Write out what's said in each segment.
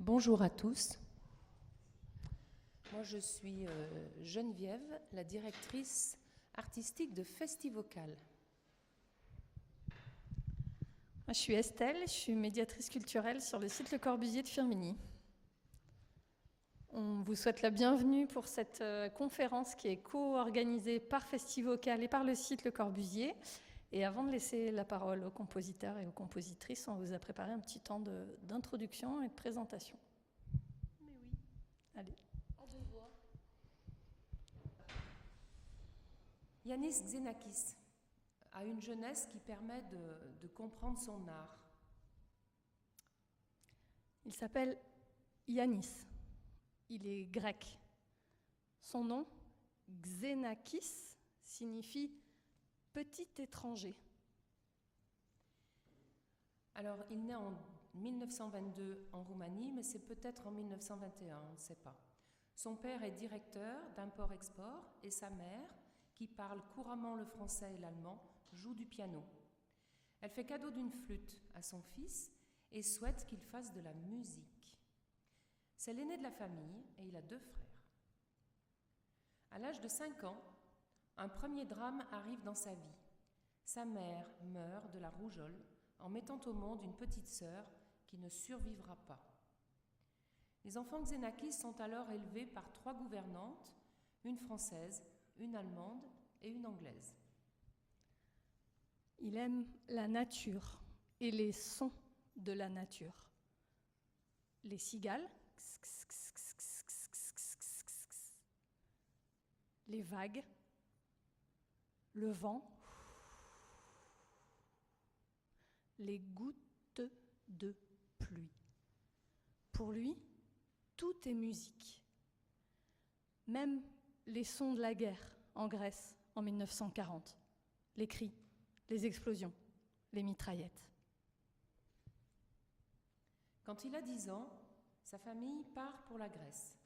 Bonjour à tous. Moi, je suis Geneviève, la directrice artistique de Festivocal. Moi, je suis Estelle, je suis médiatrice culturelle sur le site Le Corbusier de Firminy. On vous souhaite la bienvenue pour cette conférence qui est co-organisée par Festivocal et par le site Le Corbusier. Et avant de laisser la parole aux compositeurs et aux compositrices, on vous a préparé un petit temps d'introduction et de présentation. Mais oui. Allez. En deux voix. Yannis Xenakis a une jeunesse qui permet de comprendre son art. Il s'appelle Yannis. Il est grec. Son nom, Xenakis, signifie petit étranger. Alors, il naît en 1922 en Roumanie, mais c'est peut-être en 1921, on ne sait pas. Son père est directeur d'import-export et sa mère, qui parle couramment le français et l'allemand, joue du piano. Elle fait cadeau d'une flûte à son fils et souhaite qu'il fasse de la musique. C'est l'aîné de la famille et il a 2 frères. À l'âge de 5 ans, un premier drame arrive dans sa vie. Sa mère meurt de la rougeole en mettant au monde une petite sœur qui ne survivra pas. Les enfants Xenakis sont alors élevés par 3 gouvernantes, une française, une allemande et une anglaise. Il aime la nature et les sons de la nature. Les cigales, les vagues, le vent, les gouttes de pluie. Pour lui, tout est musique. Même les sons de la guerre en Grèce en 1940, les cris, les explosions, les mitraillettes. Quand il a 10 ans, sa famille part pour la Grèce.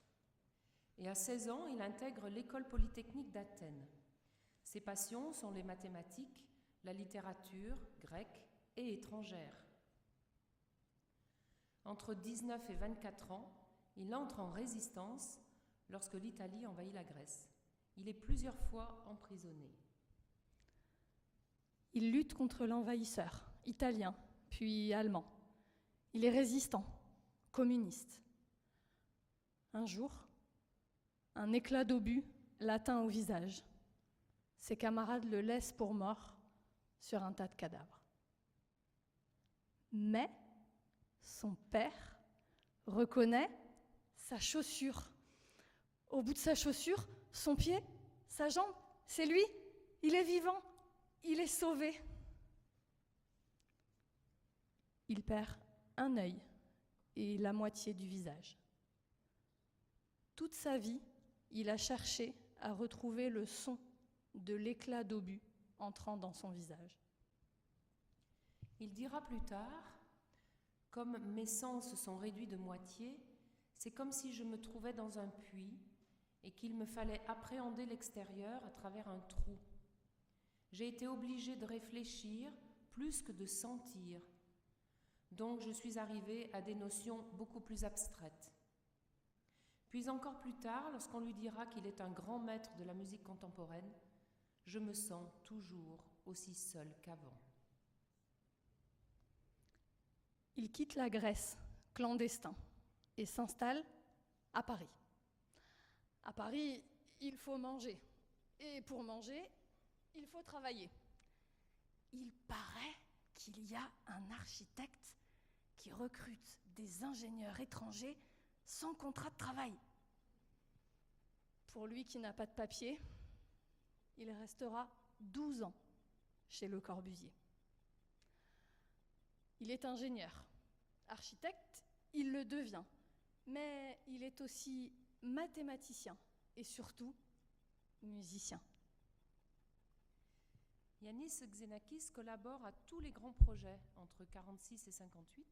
Et à 16 ans, il intègre l'école polytechnique d'Athènes. Ses passions sont les mathématiques, la littérature grecque et étrangère. Entre 19 et 24 ans, il entre en résistance lorsque l'Italie envahit la Grèce. Il est plusieurs fois emprisonné. Il lutte contre l'envahisseur, italien, puis allemand. Il est résistant, communiste. Un jour, un éclat d'obus l'atteint au visage. Ses camarades le laissent pour mort sur un tas de cadavres. Mais son père reconnaît sa chaussure. Au bout de sa chaussure, son pied, sa jambe, c'est lui, il est vivant, il est sauvé. Il perd un œil et la moitié du visage. Toute sa vie, il a cherché à retrouver le son de l'éclat d'obus entrant dans son visage. Il dira plus tard, comme mes sens sont réduits de moitié, c'est comme si je me trouvais dans un puits et qu'il me fallait appréhender l'extérieur à travers un trou. J'ai été obligée de réfléchir plus que de sentir. Donc je suis arrivée à des notions beaucoup plus abstraites. Puis encore plus tard, lorsqu'on lui dira qu'il est un grand maître de la musique contemporaine, je me sens toujours aussi seule qu'avant. Il quitte la Grèce, clandestin, et s'installe à Paris. À Paris, il faut manger. Et pour manger, il faut travailler. Il paraît qu'il y a un architecte qui recrute des ingénieurs étrangers sans contrat de travail. Pour lui qui n'a pas de papier, il restera 12 ans chez Le Corbusier. Il est ingénieur. Architecte, il le devient. Mais il est aussi mathématicien et surtout musicien. Yannis Xenakis collabore à tous les grands projets entre 1946 et 1958,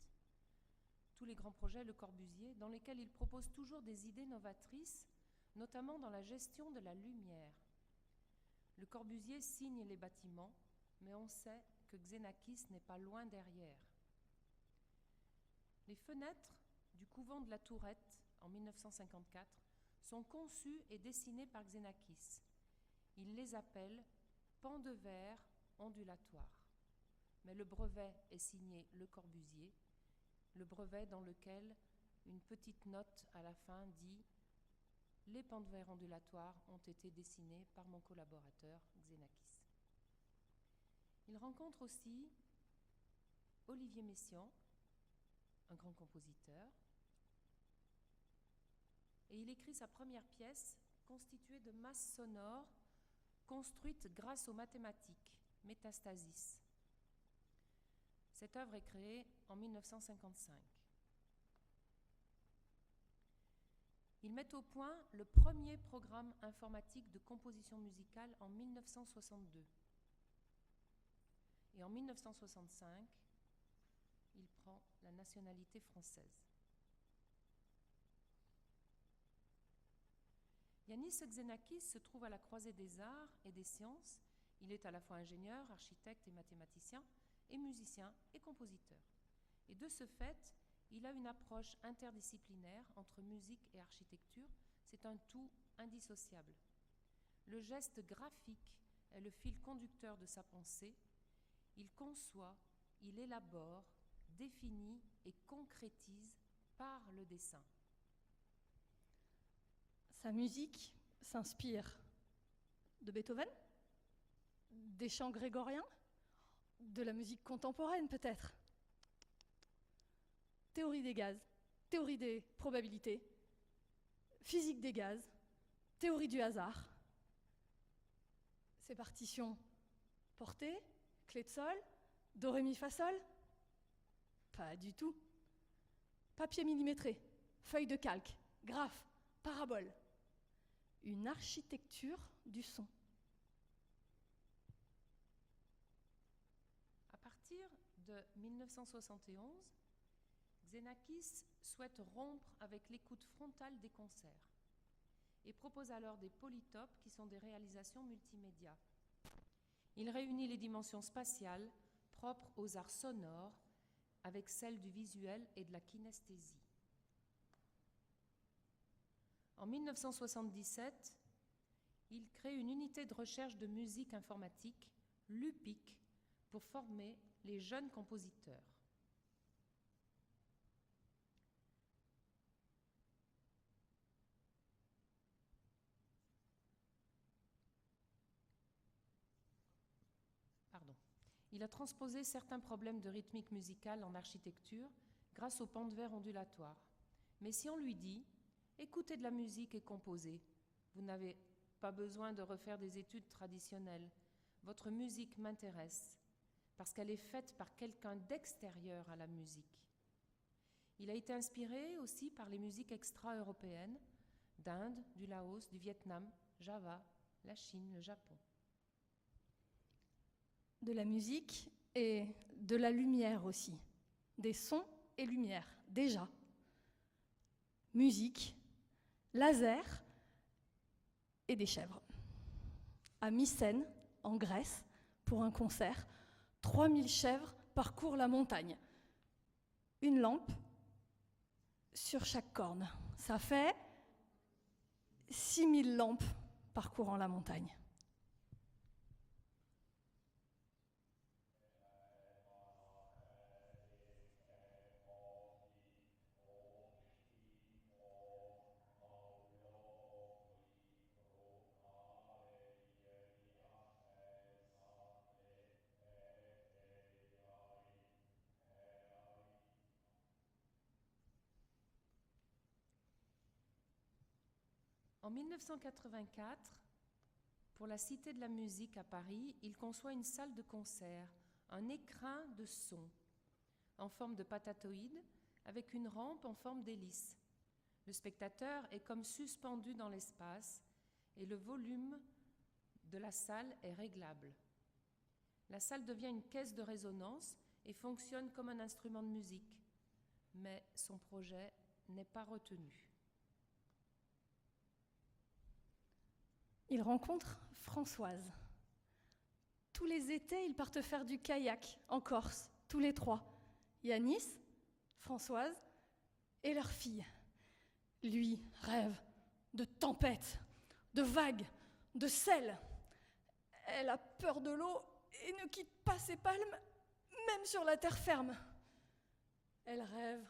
tous les grands projets Le Corbusier, dans lesquels il propose toujours des idées novatrices, notamment dans la gestion de la lumière. Le Corbusier signe les bâtiments, mais on sait que Xenakis n'est pas loin derrière. Les fenêtres du couvent de la Tourette en 1954 sont conçus et dessinés par Xenakis. Il les appelle pans de verre ondulatoires. Mais le brevet est signé Le Corbusier, le brevet dans lequel une petite note à la fin dit « Les pans de verre ondulatoires ont été dessinés par mon collaborateur Xenakis ». Il rencontre aussi Olivier Messiaen, un grand compositeur, et il écrit sa première pièce constituée de masses sonores construites grâce aux mathématiques, Métastasis. Cette œuvre est créée en 1955. Il met au point le premier programme informatique de composition musicale en 1962. Et en 1965, il prend la nationalité française. Yanis Xenakis se trouve à la croisée des arts et des sciences. Il est à la fois ingénieur, architecte et mathématicien, et musicien et compositeur. Et de ce fait, il a une approche interdisciplinaire entre musique et architecture. C'est un tout indissociable. Le geste graphique est le fil conducteur de sa pensée. Il conçoit, il élabore, définit et concrétise par le dessin. Sa musique s'inspire de Beethoven, des chants grégoriens, de la musique contemporaine peut-être. Théorie des gaz, théorie des probabilités, physique des gaz, théorie du hasard. Ces partitions portées, clé de sol, do, ré, mi, fa, sol? Pas du tout. Papier millimétré, feuille de calque, graphe, parabole. Une architecture du son. À partir de 1971, Xenakis souhaite rompre avec l'écoute frontale des concerts et propose alors des polytopes qui sont des réalisations multimédia. Il réunit les dimensions spatiales propres aux arts sonores avec celles du visuel et de la kinesthésie. En 1977, il crée une unité de recherche de musique informatique, l'UPIC, pour former les jeunes compositeurs. Il a transposé certains problèmes de rythmique musicale en architecture grâce aux pans de verre ondulatoires. Mais si on lui dit « écoutez de la musique et composez », vous n'avez pas besoin de refaire des études traditionnelles. Votre musique m'intéresse parce qu'elle est faite par quelqu'un d'extérieur à la musique. Il a été inspiré aussi par les musiques extra-européennes d'Inde, du Laos, du Vietnam, Java, la Chine, le Japon. De la musique et de la lumière aussi. Des sons et lumière, déjà. Musique, laser et des chèvres. À Mycène, en Grèce, pour un concert, 3000 chèvres parcourent la montagne. Une lampe sur chaque corne. Ça fait 6000 lampes parcourant la montagne. En 1984, pour la Cité de la Musique à Paris, il conçoit une salle de concert, un écrin de son en forme de patatoïde avec une rampe en forme d'hélice. Le spectateur est comme suspendu dans l'espace et le volume de la salle est réglable. La salle devient une caisse de résonance et fonctionne comme un instrument de musique, mais son projet n'est pas retenu. Il rencontre Françoise. Tous les étés, ils partent faire du kayak en Corse, tous les trois. Yanis, Françoise et leur fille. Lui rêve de tempêtes, de vagues, de sel. Elle a peur de l'eau et ne quitte pas ses palmes, même sur la terre ferme. Elle rêve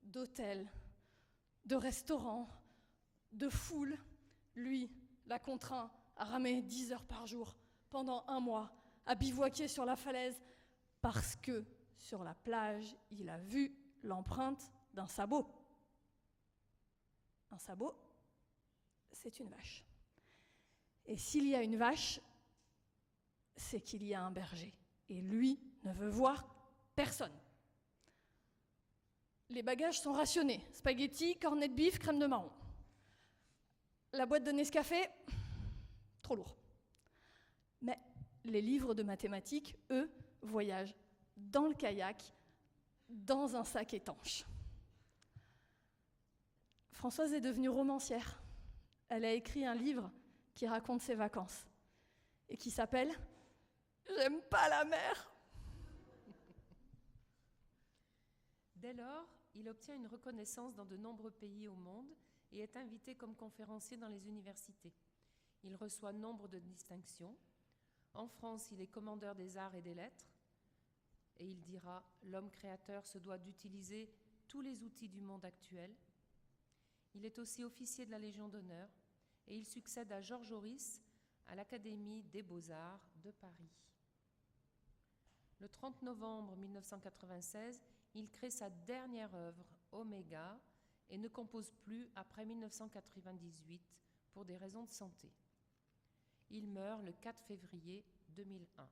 d'hôtels, de restaurants, de foules. Lui la contraint à ramer 10 heures par jour pendant 1 mois, à bivouaquer sur la falaise, parce que sur la plage, il a vu l'empreinte d'un sabot. Un sabot, c'est une vache. Et s'il y a une vache, c'est qu'il y a un berger. Et lui ne veut voir personne. Les bagages sont rationnés. Spaghettis, cornets de bif, crème de marron. La boîte de Nescafé, trop lourd. Mais les livres de mathématiques, eux, voyagent dans le kayak, dans un sac étanche. Françoise est devenue romancière. Elle a écrit un livre qui raconte ses vacances et qui s'appelle « J'aime pas la mer ». Dès lors, il obtient une reconnaissance dans de nombreux pays au monde et est invité comme conférencier dans les universités. Il reçoit nombre de distinctions. En France, il est commandeur des arts et des lettres. Et il dira « L'homme créateur se doit d'utiliser tous les outils du monde actuel ». Il est aussi officier de la Légion d'honneur et il succède à Georges Oris à l'Académie des Beaux-Arts de Paris. Le 30 novembre 1996, il crée sa dernière œuvre, Oméga, et ne compose plus après 1998 pour des raisons de santé. Il meurt le 4 février 2001.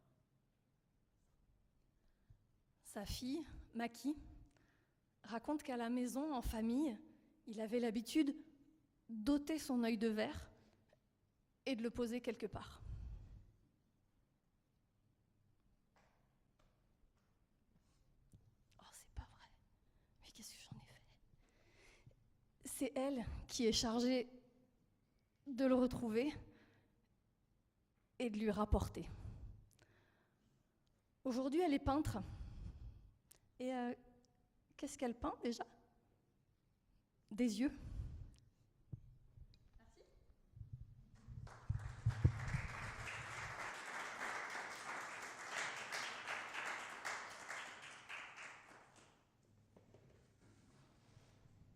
Sa fille, Maki, raconte qu'à la maison, en famille, il avait l'habitude d'ôter son œil de verre et de le poser quelque part. Oh, c'est pas vrai. Mais qu'est-ce que j'en ai fait ? C'est elle qui est chargée de le retrouver et de lui rapporter. Aujourd'hui, elle est peintre. Et qu'est-ce qu'elle peint déjà ? Des yeux. Merci.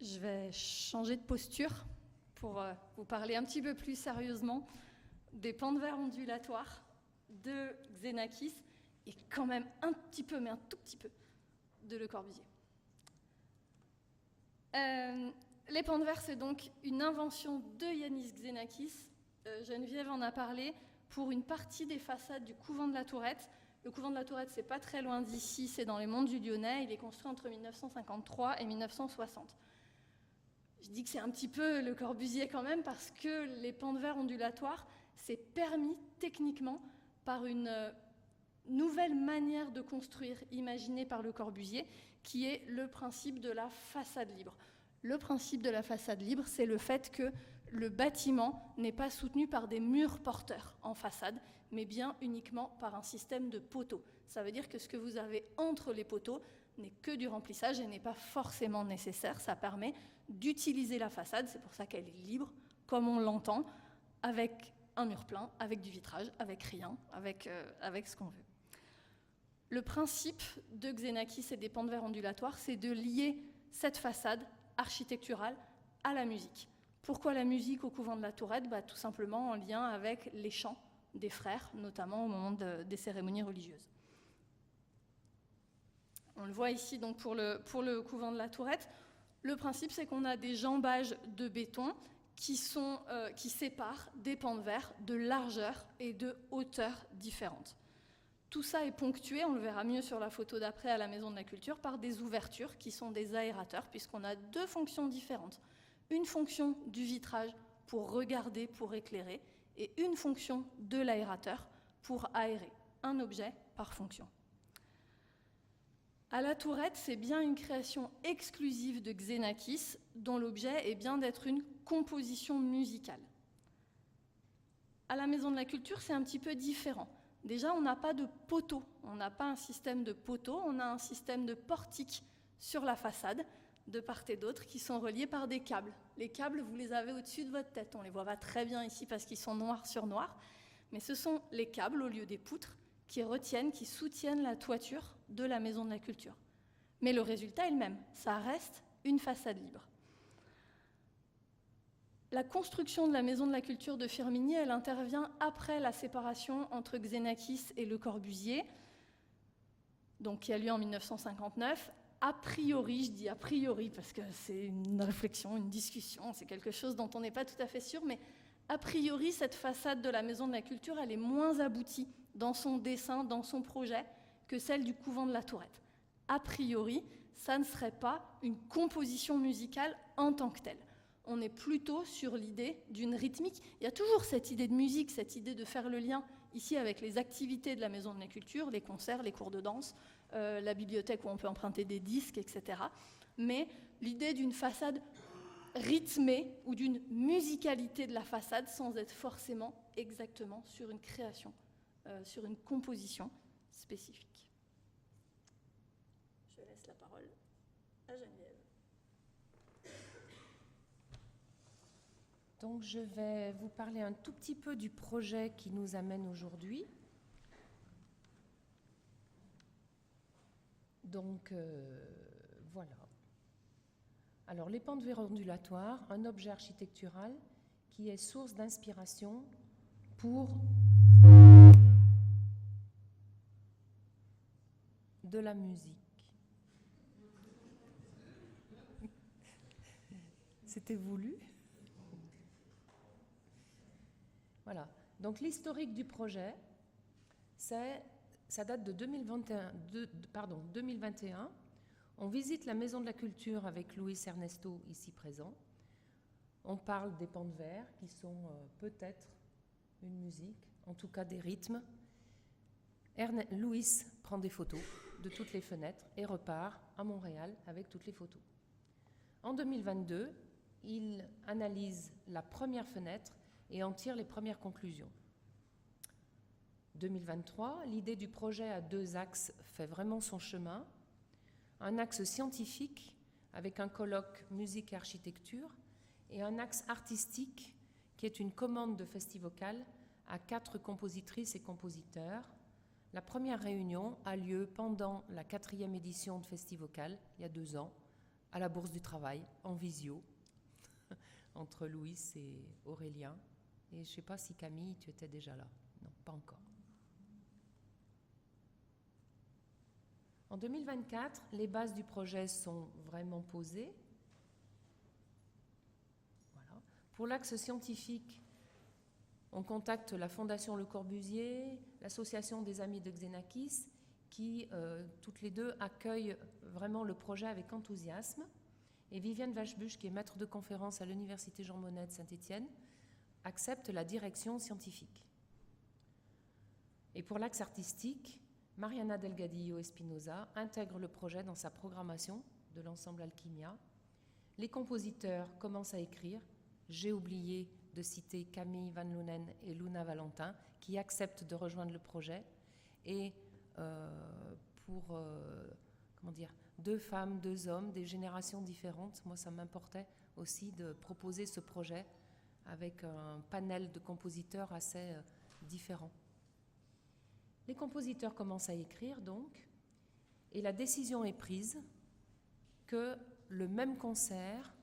Je vais changer de posture pour vous parler un petit peu plus sérieusement des pans de verre ondulatoires de Xenakis et quand même un petit peu, mais un tout petit peu, de Le Corbusier. Les pans de verre, c'est donc une invention de Yanis Xenakis. Geneviève en a parlé pour une partie des façades du couvent de la Tourette. Le couvent de la Tourette, c'est pas très loin d'ici, c'est dans les monts du Lyonnais. Il est construit entre 1953 et 1960. Je dis que c'est un petit peu Le Corbusier quand même parce que les pans de verre ondulatoires, c'est permis techniquement par une nouvelle manière de construire imaginée par Le Corbusier, qui est le principe de la façade libre. Le principe de la façade libre, c'est le fait que le bâtiment n'est pas soutenu par des murs porteurs en façade, mais bien uniquement par un système de poteaux. Ça veut dire que ce que vous avez entre les poteaux n'est que du remplissage et n'est pas forcément nécessaire. Ça permet d'utiliser la façade, c'est pour ça qu'elle est libre, comme on l'entend, avec un mur plein, avec du vitrage, avec rien, avec ce qu'on veut. Le principe de Xenakis et des pans de verre ondulatoires, c'est de lier cette façade architecturale à la musique. Pourquoi la musique au couvent de la Tourette ? Tout simplement en lien avec les chants des frères, notamment au moment des cérémonies religieuses. On le voit ici donc pour le couvent de la Tourette. Le principe, c'est qu'on a des jambages de béton qui séparent des pans de verre de largeur et de hauteur différentes. Tout ça est ponctué, on le verra mieux sur la photo d'après à la Maison de la Culture, par des ouvertures qui sont des aérateurs, puisqu'on a 2 fonctions différentes. Une fonction du vitrage pour regarder, pour éclairer, et une fonction de l'aérateur pour aérer. Un objet par fonction. À la Tourette, c'est bien une création exclusive de Xenakis, dont l'objet est bien d'être une composition musicale. À la Maison de la Culture, c'est un petit peu différent. Déjà, on n'a pas de poteau, on n'a pas un système de poteau, on a un système de portique sur la façade, de part et d'autre qui sont reliés par des câbles. Les câbles, vous les avez au-dessus de votre tête. On ne les voit pas très bien ici parce qu'ils sont noirs sur noir, mais ce sont les câbles au lieu des poutres qui retiennent, qui soutiennent la toiture de la Maison de la Culture. Mais le résultat est le même, ça reste une façade libre. La construction de la Maison de la Culture de Firminy, elle intervient après la séparation entre Xenakis et Le Corbusier, donc qui a lieu en 1959. A priori, je dis a priori parce que c'est une réflexion, une discussion, c'est quelque chose dont on n'est pas tout à fait sûr, mais a priori, cette façade de la Maison de la Culture, elle est moins aboutie dans son dessin, dans son projet, que celle du couvent de la Tourette. A priori, ça ne serait pas une composition musicale en tant que telle. On est plutôt sur l'idée d'une rythmique. Il y a toujours cette idée de musique, cette idée de faire le lien ici avec les activités de la Maison de la Culture, les concerts, les cours de danse, la bibliothèque où on peut emprunter des disques, etc. Mais l'idée d'une façade rythmée ou d'une musicalité de la façade sans être forcément exactement sur une création, sur une composition spécifique. Je laisse la parole à Geneviève. Donc je vais vous parler un tout petit peu du projet qui nous amène aujourd'hui. Donc voilà. Alors les pentes ondulatoires, un objet architectural qui est source d'inspiration pour de la musique. C'était voulu. Voilà. Donc l'historique du projet, ça date de 2021. On visite la Maison de la Culture avec Luis Ernesto, ici présent. On parle des pans de verre, qui sont peut-être une musique, en tout cas des rythmes. Luis prend des photos de toutes les fenêtres et repart à Montréal avec toutes les photos. En 2022, il analyse la première fenêtre et en tire les premières conclusions. 2023, l'idée du projet à 2 axes fait vraiment son chemin. Un axe scientifique avec un colloque musique et architecture et un axe artistique qui est une commande de Festivocal à 4 compositrices et compositeurs. La première réunion a lieu pendant la 4e édition de Festivocal, il y a 2 ans, à la Bourse du Travail, en visio, entre Louis et Aurélien. Et je ne sais pas si Camille, tu étais déjà là. Non, pas encore. En 2024, les bases du projet sont vraiment posées. Voilà. Pour l'axe scientifique, on contacte la Fondation Le Corbusier, l'Association des Amis de Xenakis, qui, toutes les deux, accueillent vraiment le projet avec enthousiasme. Et Viviane Vachebuche, qui est maître de conférence à l'Université Jean Monnet de Saint-Étienne, accepte la direction scientifique. Et pour l'axe artistique, Mariana Delgadillo Espinosa intègre le projet dans sa programmation de l'ensemble Alchimia. Les compositeurs commencent à écrire. J'ai oublié de citer Camille Van Loenen et Luna Valentin, qui acceptent de rejoindre le projet. Et pour 2 femmes, 2 hommes, des générations différentes, moi ça m'importait aussi de proposer ce projet avec un panel de compositeurs assez différents. Les compositeurs commencent à écrire donc, et la décision est prise que le même concert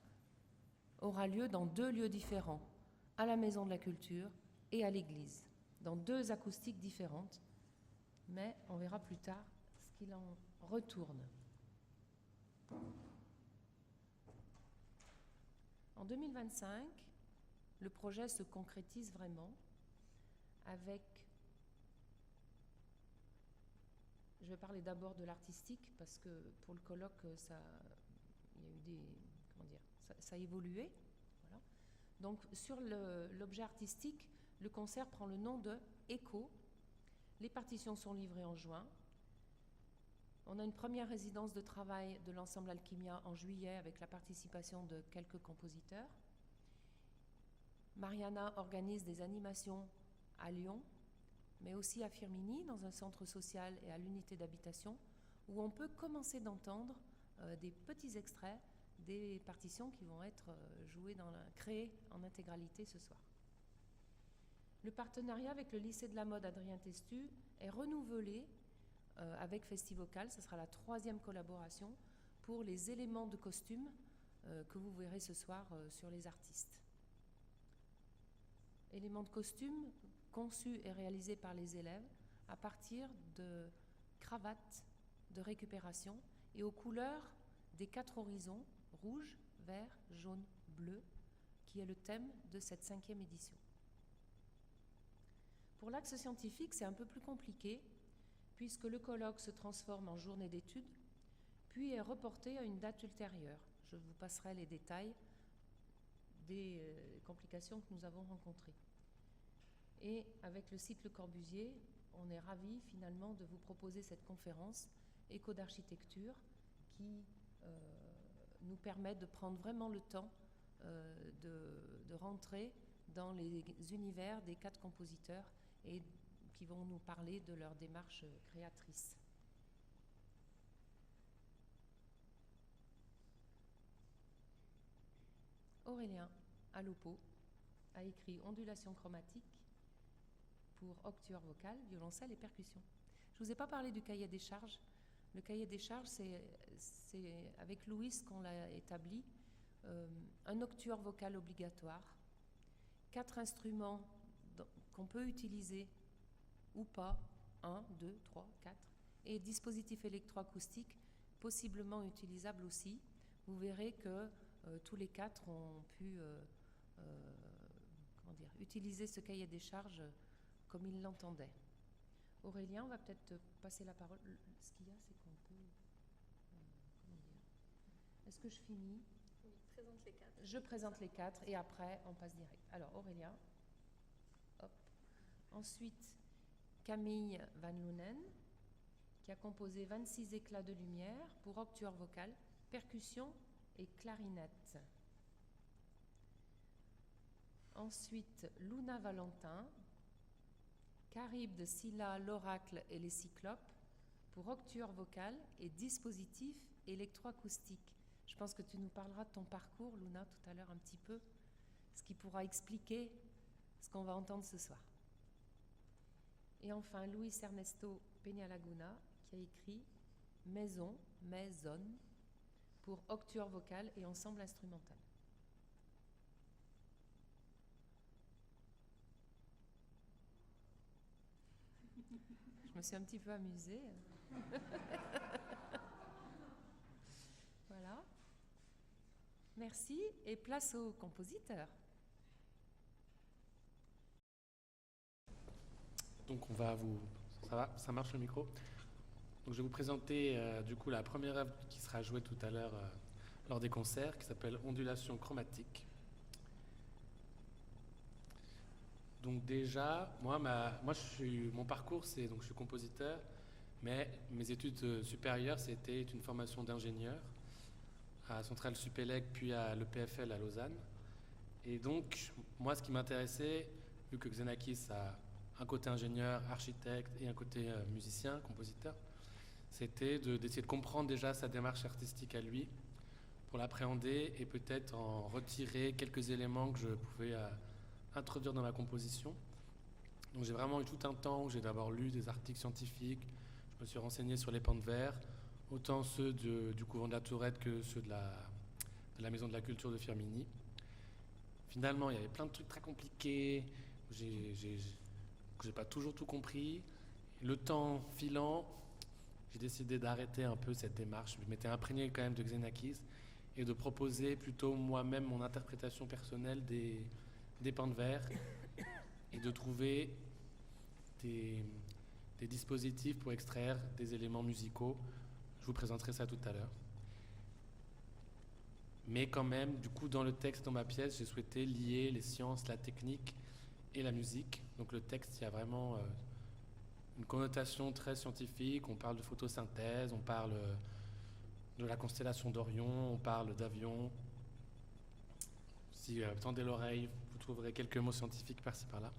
aura lieu dans 2 lieux différents, à la Maison de la Culture et à l'église, dans 2 acoustiques différentes, mais on verra plus tard ce qu'il en retourne. En 2025, le projet se concrétise vraiment avec... Je vais parler d'abord de l'artistique parce que pour le colloque, ça a évolué. Voilà. Donc sur l'objet artistique, le concert prend le nom de Echo. Les partitions sont livrées en juin. On a une première résidence de travail de l'ensemble Alchimia en juillet avec la participation de quelques compositeurs. Mariana organise des animations à Lyon, mais aussi à Firminy, dans un centre social et à l'unité d'habitation, où on peut commencer d'entendre des petits extraits des partitions qui vont être créées en intégralité ce soir. Le partenariat avec le lycée de la mode Adrien Testu est renouvelé avec Festivocal. Ce sera la 3e collaboration pour les éléments de costume que vous verrez ce soir sur les artistes. Éléments de costume conçus et réalisés par les élèves à partir de cravates de récupération et aux couleurs des 4 horizons, rouge, vert, jaune, bleu, qui est le thème de cette 5e édition. Pour l'axe scientifique, c'est un peu plus compliqué, puisque le colloque se transforme en journée d'études, puis est reporté à une date ultérieure. Je vous passerai les détails des complications que nous avons rencontrées. Et avec le site Le Corbusier, on est ravis finalement de vous proposer cette conférence Écho d'architecture qui nous permet de prendre vraiment le temps de rentrer dans les univers des 4 compositeurs et qui vont nous parler de leur démarche créatrice. Aurélien Alopo a écrit Ondulation chromatique pour octuor vocal, violoncelle et percussion. Je ne vous ai pas parlé du cahier des charges. Le cahier des charges, c'est avec Louis qu'on l'a établi, un octuor vocal obligatoire, 4 instruments qu'on peut utiliser ou pas, 1, 2, 3, 4, et dispositifs électroacoustiques possiblement utilisables aussi. Vous verrez que tous les 4 ont pu utiliser ce cahier des charges comme ils l'entendaient. Aurélien, on va peut-être te passer la parole. Ce qu'il y a, c'est qu'on peut... Est-ce que je finis? Oui, présente les 4. Je présente les 4 et après, on passe direct. Alors, Aurélien. Hop. Ensuite, Camille Van Loenen, qui a composé 26 éclats de lumière pour octuor vocal, percussion et clarinette. Ensuite, Luna Valentin, Charybde, Scylla, l'oracle et les cyclopes pour octuor vocal et dispositif électroacoustique. Je pense que tu nous parleras de ton parcours, Luna, tout à l'heure un petit peu, ce qui pourra expliquer ce qu'on va entendre ce soir. Et enfin, Luis Ernesto Peñalaguna, qui a écrit Maison, Maison pour octuor vocal et ensemble instrumental. Je me suis un petit peu amusée. Voilà. Merci et place au compositeur. Donc on va vous... Ça va? Ça marche le micro? Donc je vais vous présenter du coup la première œuvre qui sera jouée tout à l'heure lors des concerts, qui s'appelle Ondulation chromatique. Donc déjà, mon parcours, donc je suis compositeur, mais mes études supérieures, c'était une formation d'ingénieur à Centrale Supélec, puis à l'EPFL à Lausanne. Et donc, moi, ce qui m'intéressait, vu que Xenakis a un côté ingénieur, architecte et un côté musicien, compositeur, c'était d'essayer de comprendre déjà sa démarche artistique à lui, pour l'appréhender et peut-être en retirer quelques éléments que je pouvais introduire dans ma composition. Donc j'ai vraiment eu tout un temps où j'ai d'abord lu des articles scientifiques, je me suis renseigné sur les pans de verre, autant ceux du couvent de la Tourette que ceux de la Maison de la Culture de Firminy. Finalement, il y avait plein de trucs très compliqués, que j'ai pas toujours tout compris. Le temps filant, j'ai décidé d'arrêter un peu cette démarche. Je m'étais imprégné quand même de Xenakis et de proposer plutôt moi-même mon interprétation personnelle des pans de verre et de trouver des dispositifs pour extraire des éléments musicaux. Je vous présenterai ça tout à l'heure. Mais quand même, du coup, dans le texte, dans ma pièce, j'ai souhaité lier les sciences, la technique et la musique. Donc le texte, il y a vraiment une connotation très scientifique. On parle de photosynthèse, on parle de la constellation d'Orion, on parle d'avions. Si vous tendez l'oreille, vous trouverez quelques mots scientifiques par-ci par-là.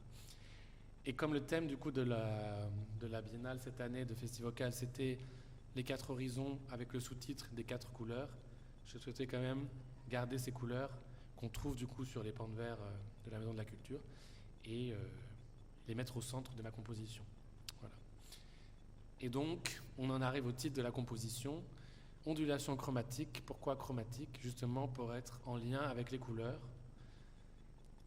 Et comme le thème du coup de la biennale cette année de Festivocal, c'était les 4 horizons avec le sous-titre des 4 couleurs, je souhaitais quand même garder ces couleurs qu'on trouve du coup sur les pans de verre de la Maison de la Culture et les mettre au centre de ma composition. Voilà. Et donc, on en arrive au titre de la composition, ondulation chromatique. Pourquoi chromatique? Justement pour être en lien avec les couleurs.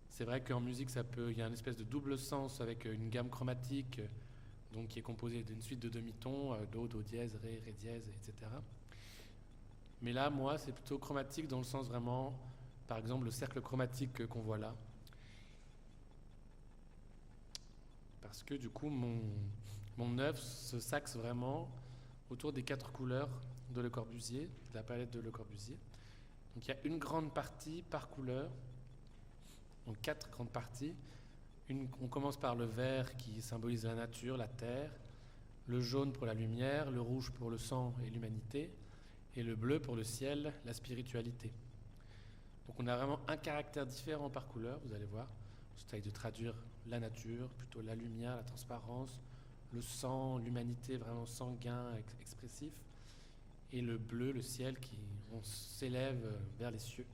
C'est vrai qu'en musique, il y a une espèce de double sens avec une gamme chromatique, donc qui est composée d'une suite de demi-tons, do, do dièse, ré, ré dièse, etc. Mais là, moi, c'est plutôt chromatique dans le sens vraiment, par exemple, le cercle chromatique qu'on voit là. Parce que du coup, mon œuvre se s'axe vraiment autour des 4 couleurs de Le Corbusier, de la palette de Le Corbusier. Donc il y a une grande partie par couleur, donc 4 grandes parties. On commence par le vert qui symbolise la nature, la terre, le jaune pour la lumière, le rouge pour le sang et l'humanité, et le bleu pour le ciel, la spiritualité. Donc on a vraiment un caractère différent par couleur, vous allez voir. J'essaye de traduire la nature, plutôt la lumière, la transparence, le sang, l'humanité vraiment sanguin, expressif, et le bleu, le ciel qui on s'élève vers les cieux.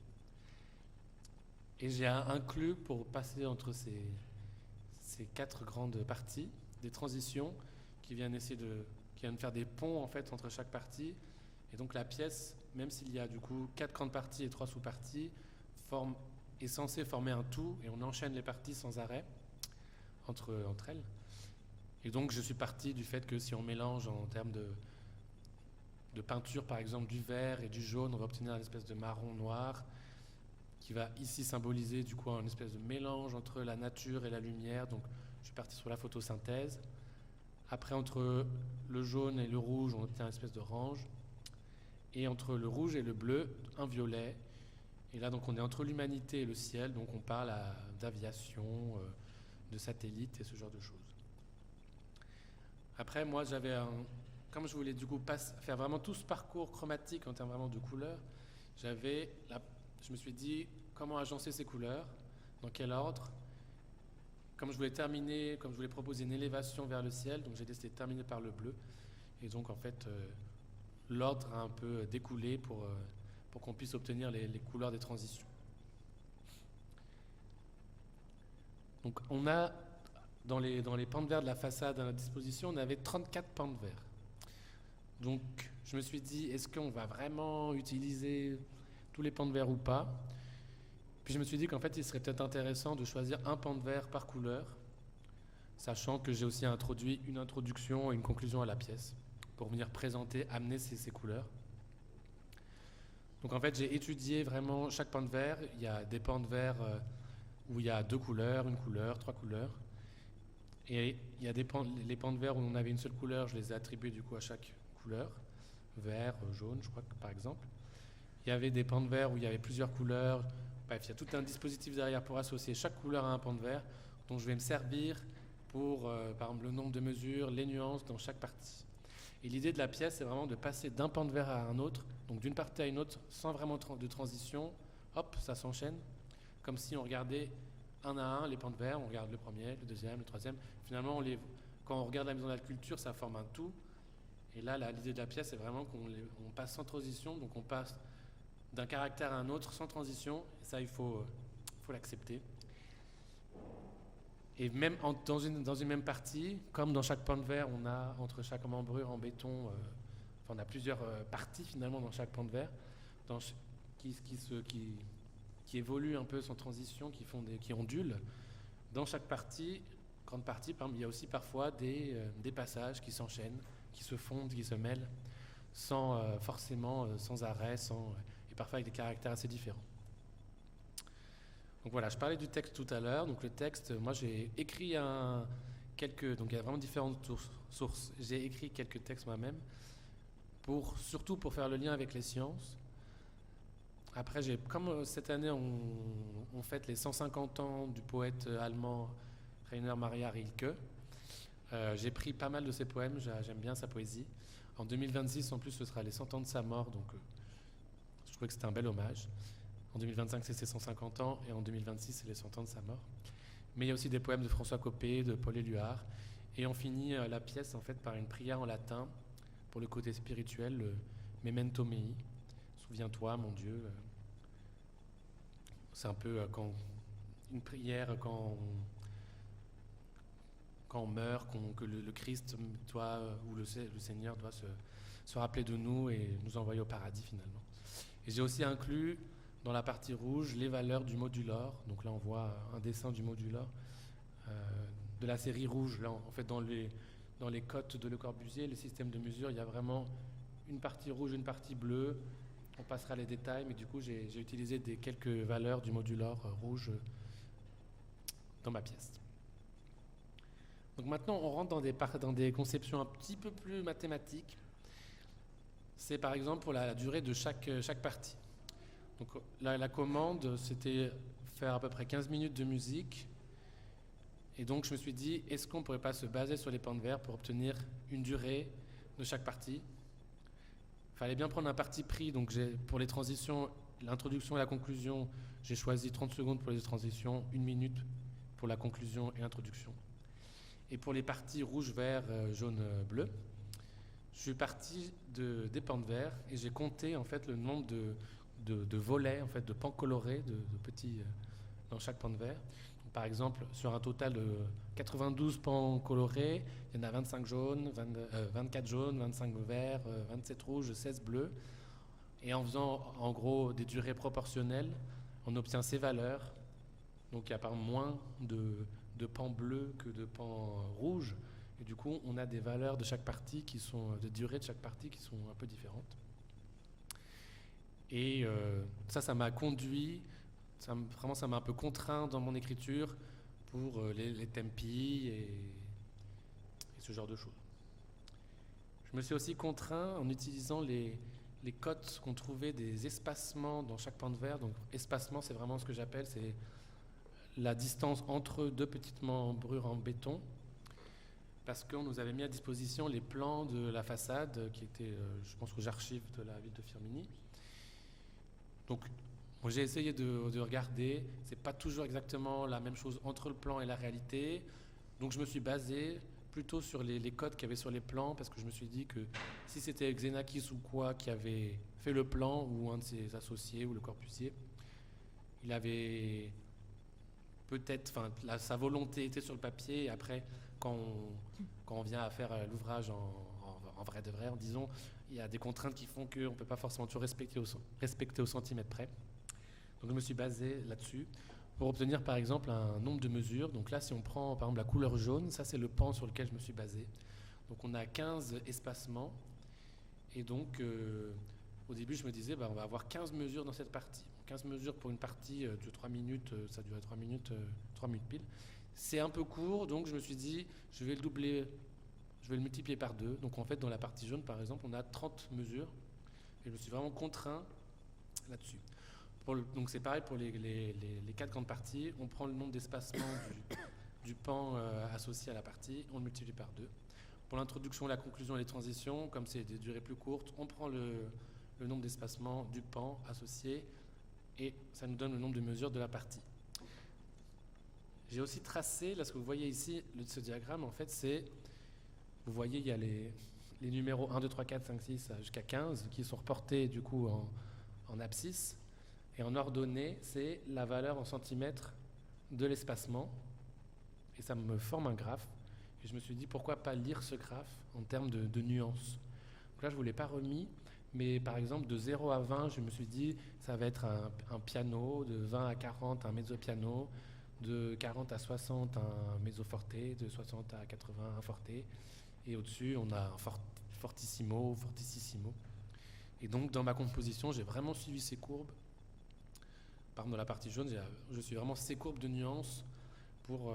Et j'ai inclus, pour passer entre ces 4 grandes parties, des transitions qui viennent faire des ponts en fait entre chaque partie. Et donc la pièce, même s'il y a du coup 4 grandes parties et 3 sous-parties, est censée former un tout, et on enchaîne les parties sans arrêt entre elles. Et donc je suis parti du fait que si on mélange en termes de peinture, par exemple du vert et du jaune, on va obtenir une espèce de marron noir qui va ici symboliser du coup un espèce de mélange entre la nature et la lumière. Donc je suis parti sur la photosynthèse. Après, entre le jaune et le rouge, on obtient une espèce d'orange. Et entre le rouge et le bleu, un violet. Et là, donc, on est entre l'humanité et le ciel. Donc on parle d'aviation, de satellites et ce genre de choses. Après, moi, comme je voulais du coup faire vraiment tout ce parcours chromatique en termes vraiment de couleurs, je me suis dit comment agencer ces couleurs, dans quel ordre. Comme je voulais proposer une élévation vers le ciel, donc j'ai décidé de terminer par le bleu. Et donc en fait, l'ordre a un peu découlé pour qu'on puisse obtenir les couleurs des transitions. Donc on a, dans les pans de verre de la façade à notre disposition, on avait 34 pans de verre. Donc je me suis dit, est-ce qu'on va vraiment utiliser tous les pans de verre ou pas? Puis je me suis dit qu'en fait, il serait peut-être intéressant de choisir un pan de verre par couleur, sachant que j'ai aussi introduit une introduction et une conclusion à la pièce pour venir amener ces couleurs. Donc en fait, j'ai étudié vraiment chaque pan de verre. Il y a des pans de verre où il y a 2 couleurs, 1 couleur, 3 couleurs. Et il y a les pans de verre où on avait une seule couleur, je les ai attribués du coup à chaque couleur, vert, jaune, je crois, par exemple. Il y avait des pans de verre où il y avait plusieurs couleurs. Bref, il y a tout un dispositif derrière pour associer chaque couleur à un pan de verre dont je vais me servir pour, par exemple, le nombre de mesures, les nuances dans chaque partie. Et l'idée de la pièce, c'est vraiment de passer d'un pan de verre à un autre, donc d'une partie à une autre, sans vraiment de transition. Hop, ça s'enchaîne, comme si on regardait un à un les pans de verre, on regarde le premier, le deuxième, le troisième. Finalement, quand on regarde la Maison de la Culture, ça forme un tout. Et là, l'idée de la pièce, c'est vraiment qu'on passe sans transition, donc on passe d'un caractère à un autre sans transition, et ça il faut l'accepter. Et même dans une même partie, comme dans chaque pan de verre, on a entre chaque membrure en béton, on a plusieurs parties finalement dans chaque pan de verre, qui évoluent un peu sans transition, qui ondulent. Dans chaque partie, grande partie, il y a aussi parfois des passages qui s'enchaînent, qui se fondent, qui se mêlent, sans arrêt, et parfois avec des caractères assez différents. Donc voilà, je parlais du texte tout à l'heure. Donc le texte, moi j'ai écrit donc il y a vraiment différentes sources. J'ai écrit quelques textes moi-même, surtout pour faire le lien avec les sciences. Après, comme cette année on fête les 150 ans du poète allemand Rainer Maria Rilke, j'ai pris pas mal de ses poèmes, j'aime bien sa poésie. En 2026, en plus, ce sera les 100 ans de sa mort, donc je trouvais que c'était un bel hommage. En 2025, c'est ses 150 ans, et en 2026, c'est les 100 ans de sa mort. Mais il y a aussi des poèmes de François Copé, de Paul Éluard, et on finit la pièce en fait par une prière en latin pour le côté spirituel, le Memento Mei, Souviens-toi, mon Dieu. C'est un peu une prière quand on meurt, que le Christ doit, ou le Seigneur doit se rappeler de nous et nous envoyer au paradis finalement. Et j'ai aussi inclus dans la partie rouge les valeurs du modulor. Donc là on voit un dessin du modulor de la série rouge. Là, en fait dans les cotes de Le Corbusier, le système de mesure, il y a vraiment une partie rouge, une partie bleue. On passera les détails, mais du coup j'ai utilisé quelques valeurs du modulor rouge dans ma pièce. Donc maintenant on rentre dans des conceptions un petit peu plus mathématiques. C'est par exemple pour la durée de chaque partie. Donc la commande, c'était faire à peu près 15 minutes de musique. Et donc je me suis dit, est-ce qu'on ne pourrait pas se baser sur les pans de verre pour obtenir une durée de chaque partie? Il fallait bien prendre un parti pris. Donc pour les transitions, l'introduction et la conclusion, j'ai choisi 30 secondes pour les transitions, 1 minute pour la conclusion et l'introduction. Et pour les parties rouge, vert, jaune, bleu, je suis parti des pans de verre et j'ai compté en fait le nombre de volets, en fait, de pans colorés, de petits dans chaque pan de verre. Donc, par exemple, sur un total de 92 pans colorés, il y en a 25 jaunes, 24 jaunes, 25 verts, 27 rouges, 16 bleus. Et en faisant en gros des durées proportionnelles, on obtient ces valeurs. Donc il y a par exemple moins de pans bleus que de pans rouges. Et du coup, on a des valeurs de chaque partie de durée de chaque partie qui sont un peu différentes. Et ça m'a conduit, ça m'a un peu contraint dans mon écriture pour les tempi et ce genre de choses. Je me suis aussi contraint en utilisant les cotes qu'on trouvait des espacements dans chaque pan de verre. Donc espacement, c'est vraiment ce que j'appelle, c'est la distance entre deux petites membrures en béton, parce qu'on nous avait mis à disposition les plans de la façade qui étaient, je pense, aux archives de la ville de Firminy. Donc bon, j'ai essayé de regarder, c'est pas toujours exactement la même chose entre le plan et la réalité, donc je me suis basé plutôt sur les codes qu'il y avait sur les plans, parce que je me suis dit que si c'était Xenakis ou quoi qui avait fait le plan, ou un de ses associés, ou Le Corbusier, il avait peut-être, sa volonté était sur le papier, et après, quand on vient à faire l'ouvrage en vrai de vrai, disons, il y a des contraintes qui font qu'on ne peut pas forcément toujours respecter au centimètre près. Donc je me suis basé là-dessus pour obtenir par exemple un nombre de mesures. Donc là, si on prend par exemple la couleur jaune, ça c'est le pan sur lequel je me suis basé. Donc on a 15 espacements, et donc au début je me disais on va avoir 15 mesures dans cette partie. 15 mesures pour une partie de 3 minutes, ça durait 3 minutes pile. C'est un peu court, donc je me suis dit, je vais le doubler, je vais le multiplier par 2. Donc en fait, dans la partie jaune, par exemple, on a 30 mesures. Et je me suis vraiment contraint là-dessus. Donc c'est pareil pour les 4 grandes parties. On prend le nombre d'espacements du pan associé à la partie, on le multiplie par 2. Pour l'introduction, la conclusion et les transitions, comme c'est des durées plus courtes, on prend le nombre d'espacements du pan associé, et ça nous donne le nombre de mesures de la partie. J'ai aussi tracé, là ce que vous voyez ici, ce diagramme, en fait, c'est, vous voyez, il y a les numéros 1, 2, 3, 4, 5, 6 jusqu'à 15 qui sont reportés du coup en abscisse. Et en ordonnée, c'est la valeur en centimètres de l'espacement. Et ça me forme un graphe. Et je me suis dit, pourquoi pas lire ce graphe en termes de nuances. Donc là, je ne vous l'ai pas remis, mais par exemple, de 0 à 20, je me suis dit, ça va être un piano, de 20 à 40, un mezzo-piano, de 40 à 60, un mezzo-forte, de 60 à 80, un forte, et au-dessus, on a un fortissimo, fortississimo. Et donc, dans ma composition, j'ai vraiment suivi ces courbes. Par exemple, dans la partie jaune, je suis vraiment ces courbes de nuances pour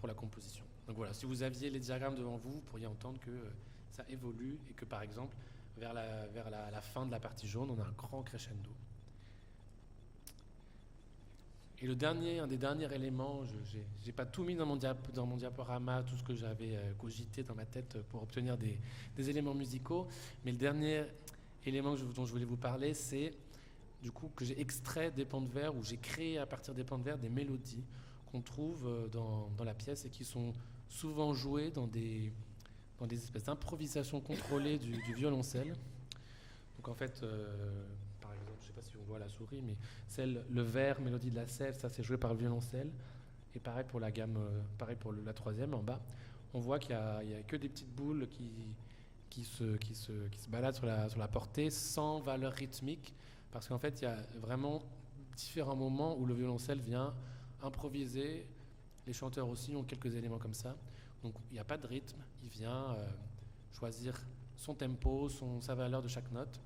la composition. Donc voilà, si vous aviez les diagrammes devant vous, vous pourriez entendre que ça évolue, et que par exemple, vers la fin de la partie jaune, on a un grand crescendo. Et un des derniers éléments, je n'ai pas tout mis dans mon diaporama, tout ce que j'avais cogité dans ma tête pour obtenir des éléments musicaux, mais le dernier élément dont je voulais vous parler, c'est du coup que j'ai extrait des pans de verre, ou j'ai créé à partir des pans de verre des mélodies qu'on trouve dans la pièce et qui sont souvent jouées dans des espèces d'improvisation contrôlée du violoncelle. Donc en fait, par je ne sais pas si on voit la souris, mais le vert, mélodie de la sève, ça c'est joué par le violoncelle. Et pareil pour la gamme, pareil pour la troisième en bas. On voit qu'il y a que des petites boules qui se baladent sur la portée sans valeur rythmique, parce qu'en fait il y a vraiment différents moments où le violoncelle vient improviser. Les chanteurs aussi ont quelques éléments comme ça. Donc il n'y a pas de rythme, il vient choisir son tempo, sa valeur de chaque note.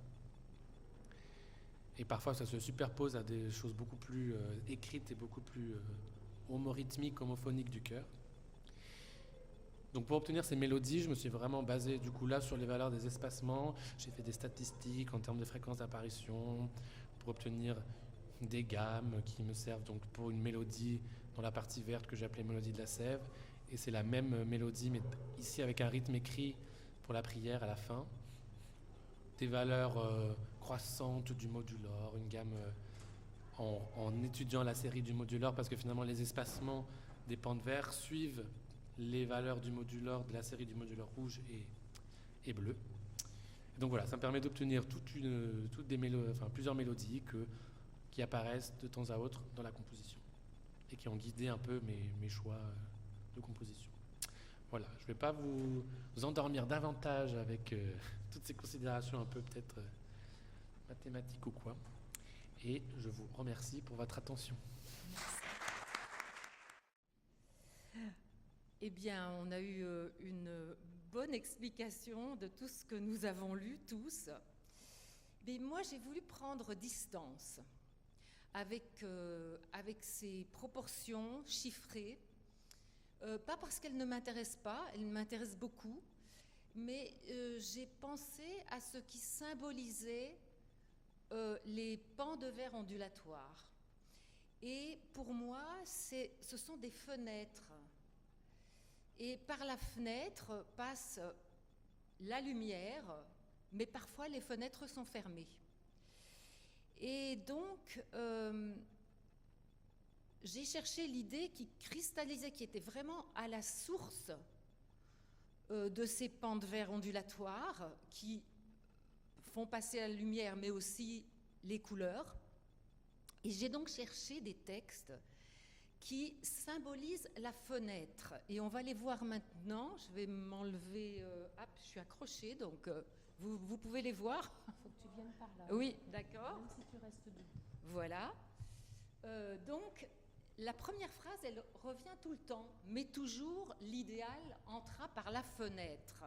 Et parfois ça se superpose à des choses beaucoup plus écrites et beaucoup plus homorhythmiques, homophoniques du chœur. Donc pour obtenir ces mélodies, je me suis vraiment basé du coup là sur les valeurs des espacements. J'ai fait des statistiques en termes de fréquence d'apparition pour obtenir des gammes qui me servent donc pour une mélodie dans la partie verte que j'ai appelée mélodie de la sève. Et c'est la même mélodie, mais ici avec un rythme écrit pour la prière à la fin. Des valeurs croissantes du modulor, une gamme en étudiant la série du modulor, parce que finalement les espacements des pans de verre suivent les valeurs du modulor, de la série du modulor rouge et bleu. Et donc voilà, ça me permet d'obtenir plusieurs mélodies qui apparaissent de temps à autre dans la composition et qui ont guidé un peu mes choix de composition. Voilà, je ne vais pas vous endormir davantage avec toutes ces considérations un peu peut-être mathématiques ou quoi. Et je vous remercie pour votre attention. Eh bien, on a eu une bonne explication de tout ce que nous avons lu tous. Mais moi, j'ai voulu prendre distance avec ces proportions chiffrées. Pas parce qu'elles ne m'intéressent pas, elles m'intéressent beaucoup, mais j'ai pensé à ce qui symbolisait les pans de verre ondulatoires. Et pour moi, ce sont des fenêtres. Et par la fenêtre passe la lumière, mais parfois les fenêtres sont fermées. Et donc, j'ai cherché l'idée qui cristallisait, qui était vraiment à la source de ces pans de verre ondulatoires qui font passer la lumière, mais aussi les couleurs. Et j'ai donc cherché des textes qui symbolisent la fenêtre. Et on va les voir maintenant. Je vais m'enlever... je suis accrochée, donc vous pouvez les voir. Il faut que tu viennes par là. Oui, d'accord. Même si tu restes debout. Voilà. Donc, la première phrase, elle revient tout le temps, mais toujours l'idéal entra par la fenêtre.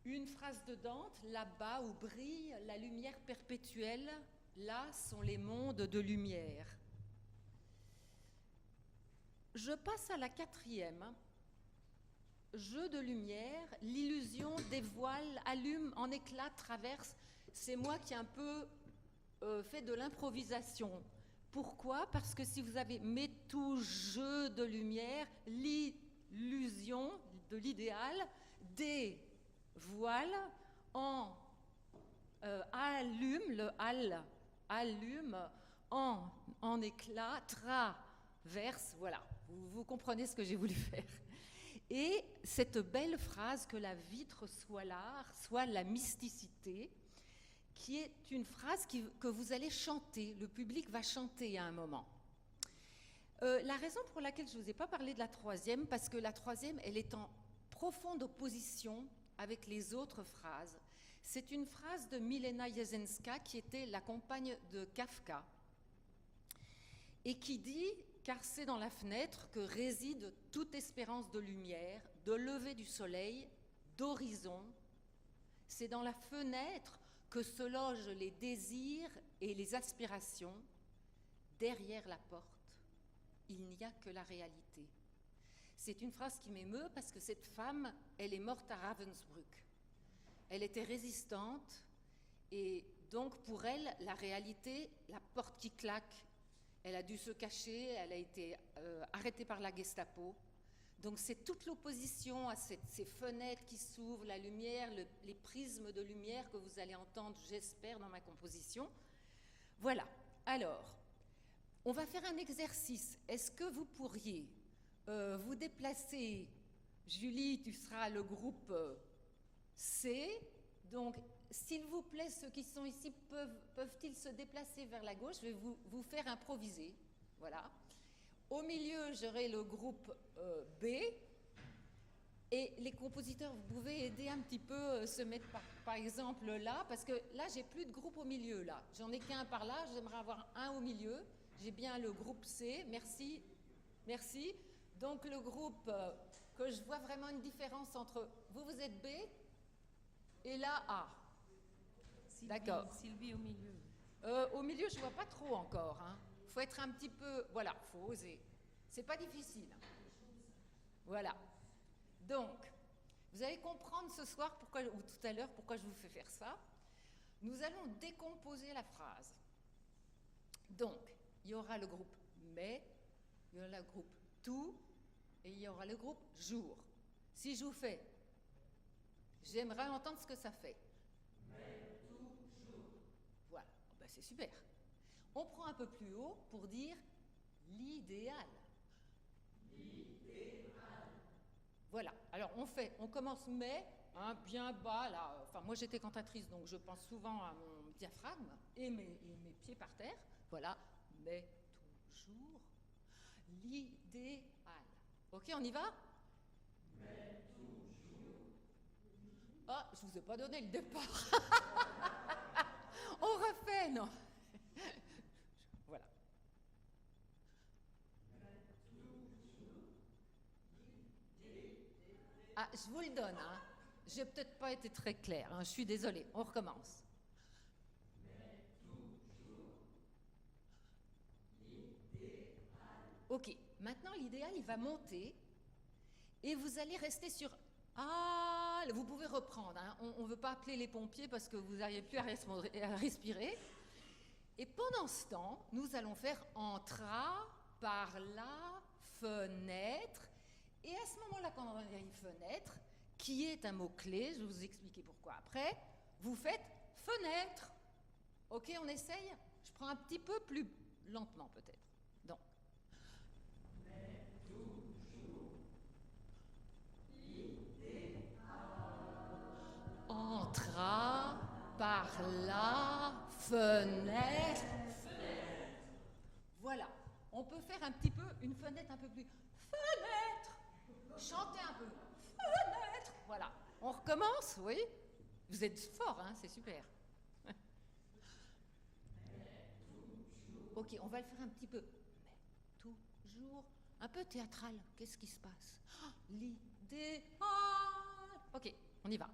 Une phrase de Dante, là-bas où brille la lumière perpétuelle, là sont les mondes de lumière. Je passe à la quatrième. Jeu de lumière, l'illusion dévoile, allume, en éclat, traverse. C'est moi qui ai un peu fait de l'improvisation. Pourquoi ? Parce que si vous avez mais tout jeu de lumière, l'illusion de l'idéal dévoile, allume, le allume, en éclat, traverse, voilà. Vous comprenez ce que j'ai voulu faire. Et cette belle phrase que la vitre soit l'art, soit la mysticité, qui est une phrase que vous allez chanter, le public va chanter à un moment. La raison pour laquelle je ne vous ai pas parlé de la troisième, parce que la troisième, elle est en profonde opposition avec les autres phrases. C'est une phrase de Milena Jesenska, qui était la compagne de Kafka, et qui dit « Car c'est dans la fenêtre que réside toute espérance de lumière, de lever du soleil, d'horizon. C'est dans la fenêtre que se logent les désirs et les aspirations. Derrière la porte, il n'y a que la réalité. » C'est une phrase qui m'émeut parce que cette femme, elle est morte à Ravensbrück. Elle était résistante et donc pour elle, la réalité, la porte qui claque, elle a dû se cacher, elle a été arrêtée par la Gestapo. Donc c'est toute l'opposition à ces fenêtres qui s'ouvrent, la lumière, les prismes de lumière que vous allez entendre, j'espère, dans ma composition. Voilà. Alors, on va faire un exercice. Est-ce que vous pourriez vous déplacer, Julie, tu seras le groupe C Donc, s'il vous plaît, ceux qui sont ici, peuvent-ils se déplacer vers la gauche? Je vais vous faire improviser. Voilà. Au milieu, j'aurai le groupe B. Et les compositeurs, vous pouvez aider un petit peu, se mettre par exemple là, parce que là, j'ai plus de groupe au milieu. Là, j'en ai qu'un par là. J'aimerais avoir un au milieu. J'ai bien le groupe C. Merci. Merci. Donc, le groupe, que je vois vraiment une différence entre vous êtes B et là A. D'accord. Sylvie au milieu. Au milieu, je ne vois pas trop encore. Faut être un petit peu... Voilà, faut oser. C'est pas difficile. Voilà. Donc, vous allez comprendre ce soir, ou tout à l'heure, pourquoi je vous fais faire ça. Nous allons décomposer la phrase. Donc, il y aura le groupe « mais », il y aura le groupe « tout » et il y aura le groupe « jour ». Si je vous fais, j'aimerais entendre ce que ça fait. Mais, tout, jour. Voilà, ben, c'est super. On prend un peu plus haut pour dire l'idéal. L'idéal. Voilà, alors on commence mais, bien bas là. Enfin, moi j'étais cantatrice, donc je pense souvent à mon diaphragme et mes pieds par terre. Voilà, mais toujours l'idéal. Ok, on y va? Mais toujours. Ah, je vous ai pas donné le départ. On refait, non? Voilà. Ah, je vous le donne, J'ai peut-être pas été très claire, je suis désolée. On recommence. Ok, maintenant l'idéal, il va monter et vous allez rester sur ah. Vous pouvez reprendre, on ne veut pas appeler les pompiers parce que vous n'arrivez plus à respirer. Et pendant ce temps, nous allons faire entra par la fenêtre. Et à ce moment-là, quand on va dire une fenêtre, qui est un mot-clé, je vais vous expliquer pourquoi après, vous faites fenêtre. Ok, on essaye? Je prends un petit peu plus lentement peut-être. Donc. Mais toujours l'idéal. Entra par la fenêtre. Voilà. On peut faire un petit peu une fenêtre un peu plus. Fenêtre. Chantez un peu. Fenêtre. Voilà. On recommence, oui? Vous êtes fort, c'est super. Ok, on va le faire un petit peu. Mais toujours. Un peu théâtral. Qu'est-ce qui se passe? L'idéal. Ok, on y va.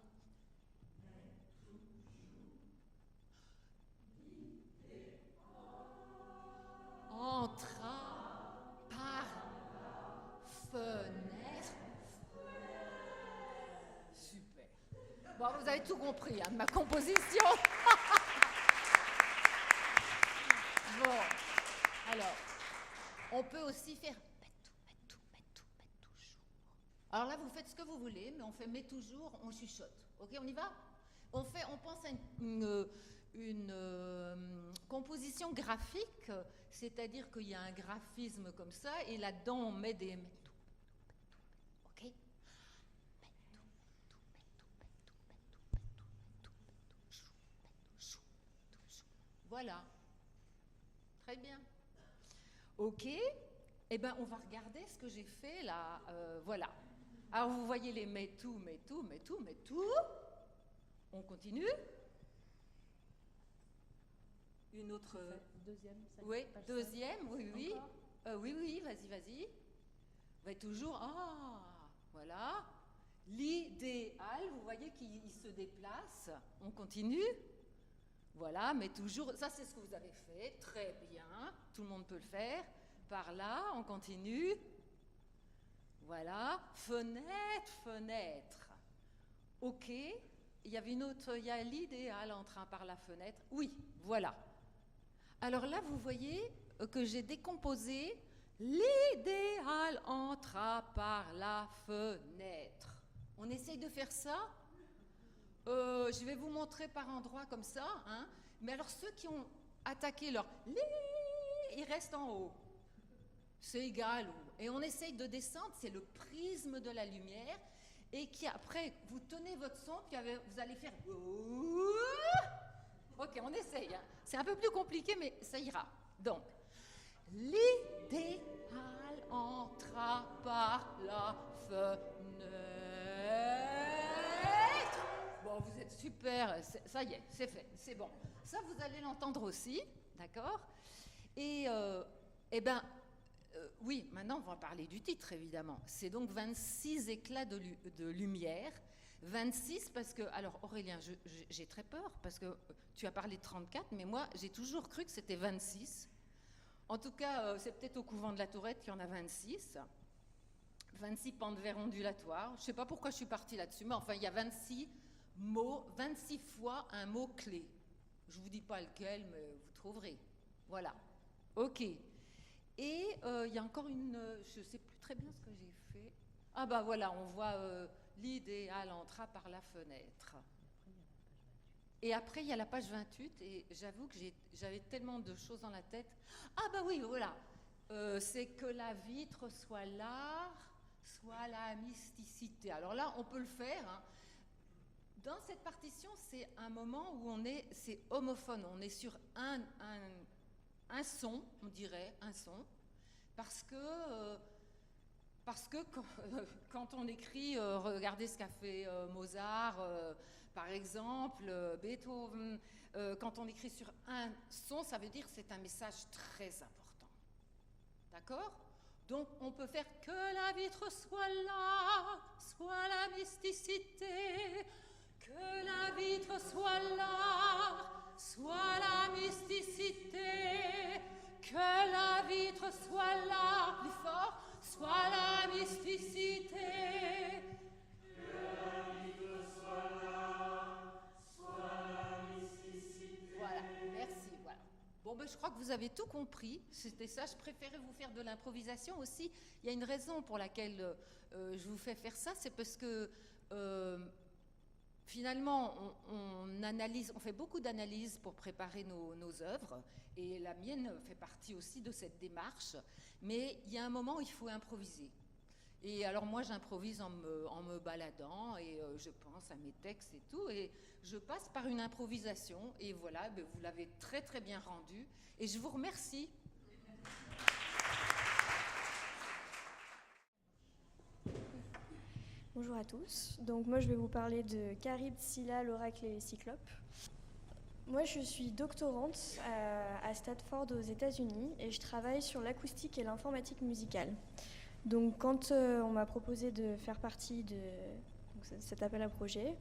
Entra par fenêtre. Super. Bon, vous avez tout compris de ma composition. Bon, alors, on peut aussi faire mais toujours. Alors là, vous faites ce que vous voulez, mais on fait mais toujours, on chuchote. Ok, on y va? On pense à une composition graphique, c'est-à-dire qu'il y a un graphisme comme ça, et là-dedans on met des mais tout. Ok? Voilà. Très bien. Ok. Eh bien, on va regarder ce que j'ai fait là. Voilà. Alors, vous voyez les mais tout. On continue. Une autre. Deuxième. Oui, deuxième, oui. Oui, vas-y. Va toujours. Ah, voilà. L'idéal, vous voyez qu'il se déplace. On continue. Voilà, mais toujours. Ça, c'est ce que vous avez fait. Très bien. Tout le monde peut le faire. Par là, on continue. Voilà. Fenêtre. Ok. Il y avait une autre. Il y a l'idéal entrant par la fenêtre. Oui, voilà. Alors là, vous voyez que j'ai décomposé l'idéal entra par la fenêtre. On essaye de faire ça. Je vais vous montrer par endroits comme ça. Mais alors, ceux qui ont attaqué leur ils restent en haut. C'est égal. Et on essaye de descendre. C'est le prisme de la lumière. et qui après, vous tenez votre son, puis vous allez faire... Ok, on essaye. Hein. C'est un peu plus compliqué, mais ça ira. Donc, l'idéal entra par la fenêtre. Bon, vous êtes super, ça y est, c'est fait, c'est bon. Ça, vous allez l'entendre aussi, d'accord ? Et, oui, maintenant, on va parler du titre, évidemment. C'est donc 26 éclats de lumière. 26 parce que... Alors, Aurélien, j'ai très peur, parce que tu as parlé de 34, mais moi, j'ai toujours cru que c'était 26. En tout cas, c'est peut-être au couvent de la Tourette qu'il y en a 26. 26 pans de verre ondulatoires. Je ne sais pas pourquoi je suis partie là-dessus, mais enfin, il y a 26 mots, 26 fois un mot-clé. Je ne vous dis pas lequel, mais vous trouverez. Voilà. OK. Et il y a encore une... je ne sais plus très bien ce que j'ai fait. Ah bah voilà, on voit l'idéal entra par la fenêtre. Et après, il y a la page 28, et j'avoue que j'avais tellement de choses dans la tête. Ah bah oui, voilà. C'est que la vitre soit l'art, soit la mysticité. Alors là, on peut le faire. Hein. Dans cette partition, c'est un moment où c'est homophone. On est sur un son, on dirait, un son. Parce que quand on écrit, regardez ce qu'a fait Mozart, par exemple, Beethoven, quand on écrit sur un son, ça veut dire que c'est un message très important. D'accord ? Donc, on peut faire que la vitre soit là, soit la mysticité, que la vitre soit là, soit la mysticité, que la vitre soit là, plus fort, soit la mysticité. Que la vitre soit là, soit la mysticité. Voilà, merci, voilà. Bon, ben, je crois que vous avez tout compris. C'était ça, je préférais vous faire de l'improvisation aussi. Il y a une raison pour laquelle je vous fais faire ça, c'est parce que finalement, on fait beaucoup d'analyses pour préparer nos œuvres, et la mienne fait partie aussi de cette démarche, mais il y a un moment où il faut improviser. Et alors moi, j'improvise en me baladant, et je pense à mes textes et tout, et je passe par une improvisation, et voilà, vous l'avez très très bien rendu, et je vous remercie. Bonjour à tous. Donc moi je vais vous parler de Charybde, Scylla, l'oracle et les cyclopes. Moi je suis doctorante à Stanford aux États-Unis et je travaille sur l'acoustique et l'informatique musicale. Donc quand on m'a proposé de faire partie de cet appel à projet,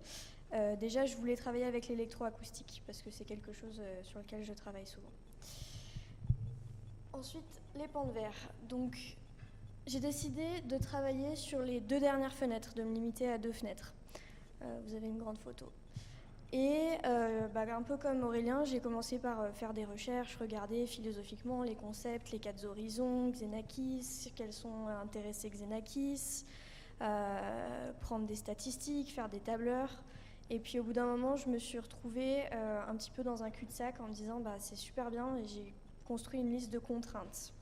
déjà je voulais travailler avec l'électroacoustique parce que c'est quelque chose sur lequel je travaille souvent. Ensuite, les pans de verre. Donc j'ai décidé de travailler sur les 2 dernières fenêtres, de me limiter à 2 fenêtres. Vous avez une grande photo. Et un peu comme Aurélien, j'ai commencé par faire des recherches, regarder philosophiquement les concepts, les 4 horizons, Xenakis, quels sont intéressés Xenakis, prendre des statistiques, faire des tableurs. Et puis au bout d'un moment, je me suis retrouvée un petit peu dans un cul-de-sac en me disant c'est super bien, et j'ai construit une liste de contraintes.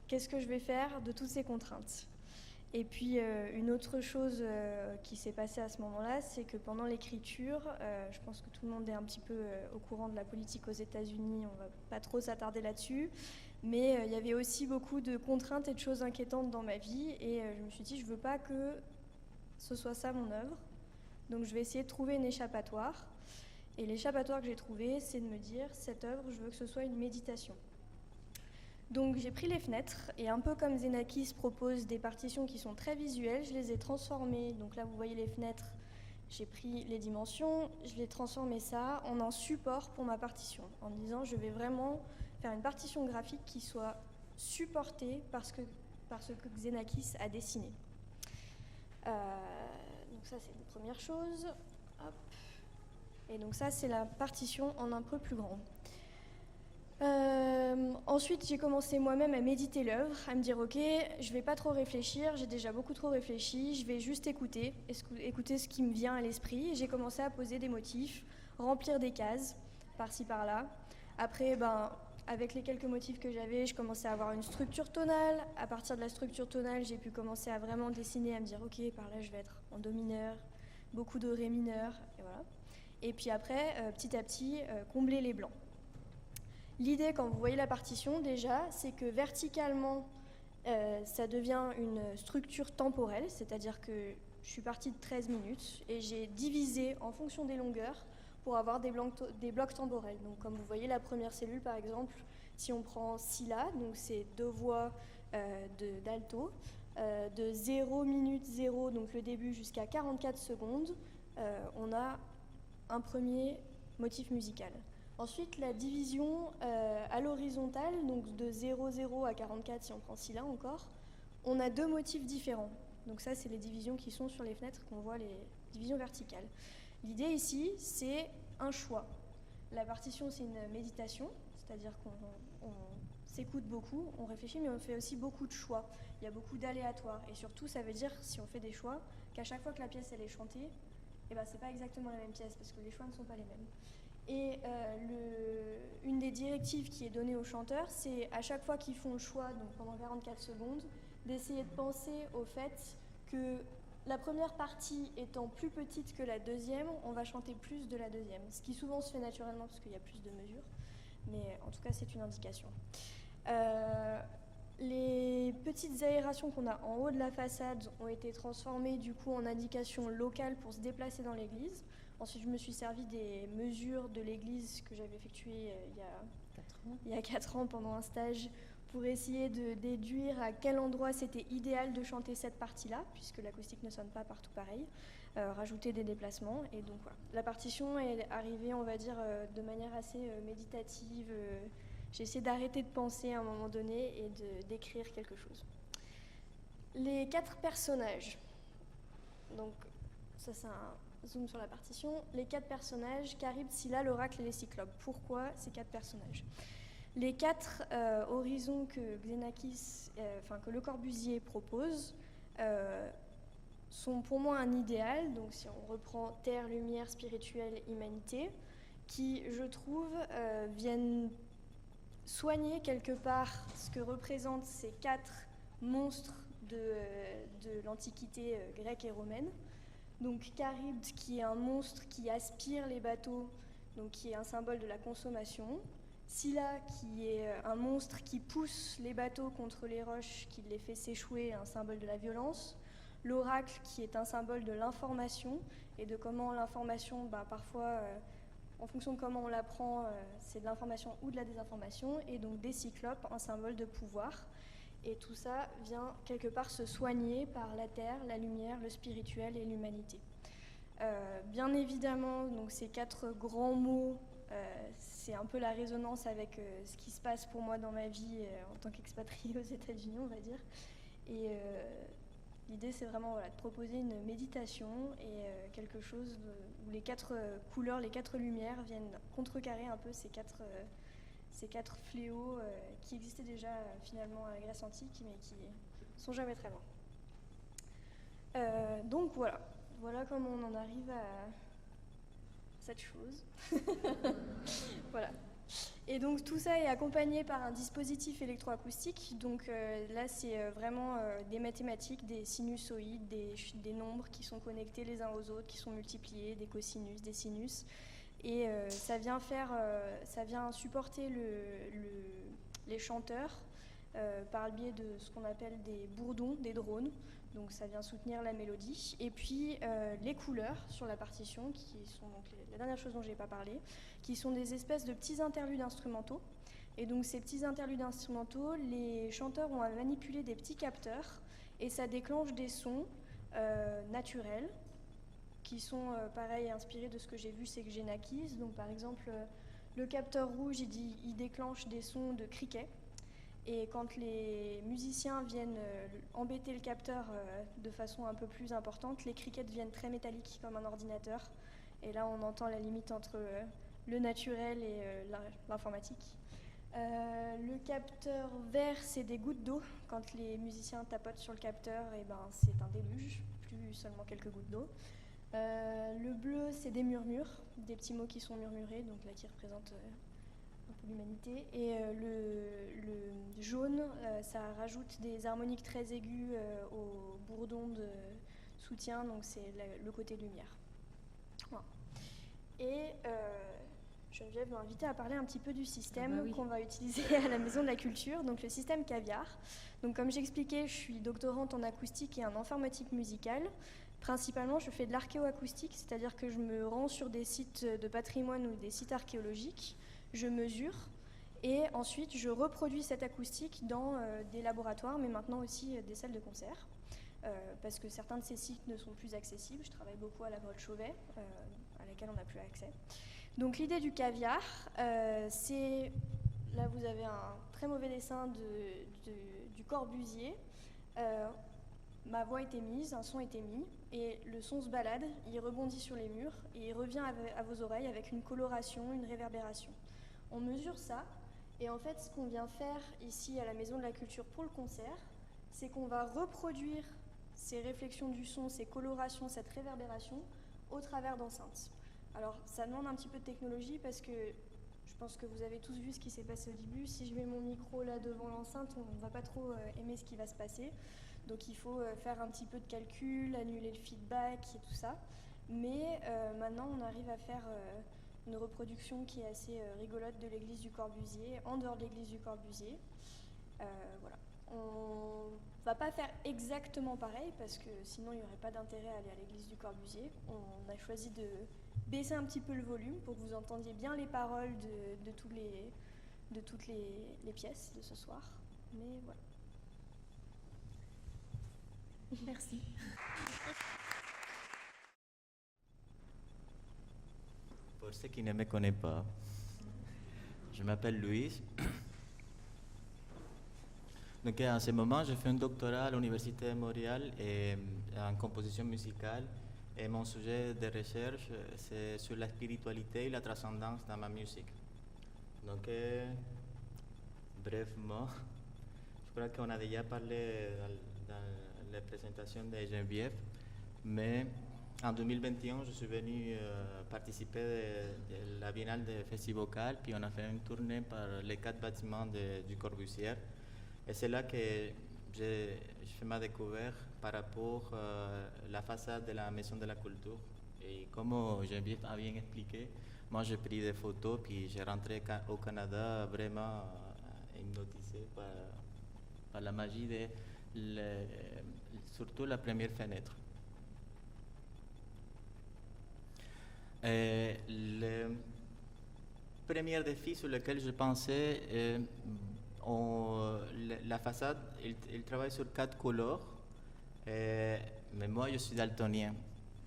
Qu'est-ce que je vais faire de toutes ces contraintes ? Et puis une autre chose qui s'est passée à ce moment-là, c'est que pendant l'écriture, je pense que tout le monde est un petit peu au courant de la politique aux États-Unis, on ne va pas trop s'attarder là-dessus, mais il y avait aussi beaucoup de contraintes et de choses inquiétantes dans ma vie, et je me suis dit, je ne veux pas que ce soit ça mon œuvre, donc je vais essayer de trouver une échappatoire. Et l'échappatoire que j'ai trouvé, c'est de me dire, cette œuvre, je veux que ce soit une méditation. Donc j'ai pris les fenêtres et un peu comme Xenakis propose des partitions qui sont très visuelles, je les ai transformées. Donc là vous voyez les fenêtres, j'ai pris les dimensions, je l'ai transformé ça en un support pour ma partition, en disant je vais vraiment faire une partition graphique qui soit supportée par ce que Xenakis a dessiné. Donc ça c'est une première chose. Hop. Et donc ça c'est la partition en un peu plus grand. Ensuite, j'ai commencé moi-même à méditer l'œuvre, à me dire ok, je vais pas trop réfléchir, j'ai déjà beaucoup trop réfléchi, je vais juste écouter ce qui me vient à l'esprit. Et j'ai commencé à poser des motifs, remplir des cases, par-ci par-là. Après, avec les quelques motifs que j'avais, je commençais à avoir une structure tonale. À partir de la structure tonale, j'ai pu commencer à vraiment dessiner, à me dire ok, par là je vais être en do mineur, beaucoup de ré mineur, et voilà. Et puis après, petit à petit, combler les blancs. L'idée, quand vous voyez la partition déjà, c'est que verticalement, ça devient une structure temporelle, c'est-à-dire que je suis partie de 13 minutes et j'ai divisé en fonction des longueurs pour avoir des blocs temporels. Donc comme vous voyez la première cellule par exemple, si on prend si la, donc c'est 2 voix d'alto, de 0 minute 0, donc le début jusqu'à 44 secondes, on a un premier motif musical. Ensuite la division à l'horizontale, donc de 0,0 à 44 si on prend si la encore, on a 2 motifs différents. Donc ça c'est les divisions qui sont sur les fenêtres qu'on voit, les divisions verticales. L'idée ici, c'est un choix. La partition, c'est une méditation, c'est-à-dire qu'on s'écoute beaucoup, on réfléchit, mais on fait aussi beaucoup de choix. Il y a beaucoup d'aléatoires. Et surtout, ça veut dire, si on fait des choix, qu'à chaque fois que la pièce elle est chantée, eh ben, c'est pas exactement la même pièce, parce que les choix ne sont pas les mêmes. Et une des directives qui est donnée aux chanteurs, c'est à chaque fois qu'ils font le choix, donc pendant 44 secondes, d'essayer de penser au fait que la première partie étant plus petite que la deuxième, on va chanter plus de la deuxième, ce qui souvent se fait naturellement parce qu'il y a plus de mesures, mais en tout cas c'est une indication. Les petites aérations qu'on a en haut de la façade ont été transformées du coup en indications locales pour se déplacer dans l'église. Ensuite je me suis servi des mesures de l'église que j'avais effectuées il y a 4 ans pendant un stage, pour essayer de déduire à quel endroit c'était idéal de chanter cette partie-là, puisque l'acoustique ne sonne pas partout pareil, rajouter des déplacements. Et donc voilà. La partition est arrivée, on va dire, de manière assez méditative. J'ai essayé d'arrêter de penser à un moment donné et d'écrire quelque chose. Les 4 personnages. Donc ça c'est un zoom sur la partition. Les 4 personnages, Charybde, Scylla, l'oracle et les cyclopes. Pourquoi ces 4 personnages ? Les 4 horizons que Xenakis, que Le Corbusier propose, sont pour moi un idéal. Donc si on reprend terre, lumière, spirituelle, humanité, qui, je trouve, viennent soigner quelque part ce que représentent ces 4 monstres de l'Antiquité grecque et romaine. Donc Charybde, qui est un monstre qui aspire les bateaux, donc qui est un symbole de la consommation. Scylla, qui est un monstre qui pousse les bateaux contre les roches, qui les fait s'échouer, un symbole de la violence. L'oracle, qui est un symbole de l'information, et de comment l'information, parfois, en fonction de comment on l'apprend, c'est de l'information ou de la désinformation. Et donc des cyclopes, un symbole de pouvoir. Et tout ça vient quelque part se soigner par la terre, la lumière, le spirituel et l'humanité. Bien évidemment, donc ces 4 grands mots, c'est un peu la résonance avec ce qui se passe pour moi dans ma vie en tant qu'expatriée aux États-Unis, on va dire. Et l'idée, c'est vraiment de proposer une méditation et quelque chose où les 4 couleurs, les 4 lumières viennent contrecarrer un peu ces 4 fléaux qui existaient déjà finalement à la Grèce antique, mais qui sont jamais très loin. Donc voilà comment on en arrive à cette chose. Voilà. Et donc tout ça est accompagné par un dispositif électroacoustique. Donc là c'est vraiment des mathématiques, des sinusoïdes, des nombres qui sont connectés les uns aux autres, qui sont multipliés, des cosinus, des sinus. Et ça vient supporter les chanteurs par le biais de ce qu'on appelle des bourdons, des drones. Donc ça vient soutenir la mélodie. Et puis les couleurs sur la partition, qui sont donc la dernière chose dont je n'ai pas parlé, qui sont des espèces de petits interludes instrumentaux. Et donc ces petits interludes instrumentaux, les chanteurs ont à manipuler des petits capteurs et ça déclenche des sons naturels qui sont pareil inspirés de ce que j'ai vu chez Xenakis. Donc par exemple, le capteur rouge, il déclenche des sons de criquets. Et quand les musiciens viennent embêter le capteur de façon un peu plus importante, les criquets deviennent très métalliques comme un ordinateur. Et là, on entend la limite entre le naturel et l'informatique. Le capteur vert, c'est des gouttes d'eau. Quand les musiciens tapotent sur le capteur, c'est un déluge, plus seulement quelques gouttes d'eau. Le bleu, c'est des murmures, des petits mots qui sont murmurés, donc là qui représentent un peu l'humanité. Et le jaune, ça rajoute des harmoniques très aiguës au bourdon de soutien, donc c'est le côté lumière. Voilà. Et Geneviève m'a invité à parler un petit peu du système qu'on va utiliser à la Maison de la Culture, donc le système Caviar. Donc comme j'expliquais, je suis doctorante en acoustique et en informatique musicale. Principalement, je fais de l'archéoacoustique, c'est-à-dire que je me rends sur des sites de patrimoine ou des sites archéologiques, je mesure, et ensuite je reproduis cette acoustique dans des laboratoires, mais maintenant aussi des salles de concert, parce que certains de ces sites ne sont plus accessibles. Je travaille beaucoup à la grotte Chauvet, à laquelle on n'a plus accès. Donc l'idée du caviar, c'est, là vous avez un très mauvais dessin du Corbusier. Ma voix était mise, un son était mis, et le son se balade, il rebondit sur les murs, et il revient à vos oreilles avec une coloration, une réverbération. On mesure ça, et en fait ce qu'on vient faire ici à la Maison de la Culture pour le concert, c'est qu'on va reproduire ces réflexions du son, ces colorations, cette réverbération au travers d'enceintes. Alors ça demande un petit peu de technologie parce que je pense que vous avez tous vu ce qui s'est passé au début. Si je mets mon micro là devant l'enceinte, on ne va pas trop aimer ce qui va se passer. Donc il faut faire un petit peu de calcul, annuler le feedback et tout ça. Mais maintenant on arrive à faire une reproduction qui est assez rigolote de l'église du Corbusier, en dehors de l'église du Corbusier. Voilà. On va pas faire exactement pareil parce que sinon il n'y aurait pas d'intérêt à aller à l'église du Corbusier. On a choisi de baisser un petit peu le volume pour que vous entendiez bien les paroles de toutes les pièces de ce soir. Mais voilà. Merci. Pour ceux qui ne me connaissent pas, je m'appelle Louis. Donc en ce moment, je fais un doctorat à l'Université de Montréal en composition musicale. Et mon sujet de recherche, c'est sur la spiritualité et la transcendance dans ma musique. Donc, brièvement, je crois qu'on a déjà parlé dans la présentation de Geneviève, mais en 2021, je suis venu participer de la Biennale de Festivocal, puis on a fait une tournée par les 4 bâtiments du Corbusier. Et c'est là que j'ai fait ma découverte par rapport à la façade de la Maison de la Culture. Et comme Geneviève a bien expliqué, moi j'ai pris des photos, puis j'ai rentré au Canada vraiment hypnotisé par la magie surtout la première fenêtre. Le premier défi sur lequel je pensais, la façade, il travaille sur 4 couleurs, mais moi je suis daltonien.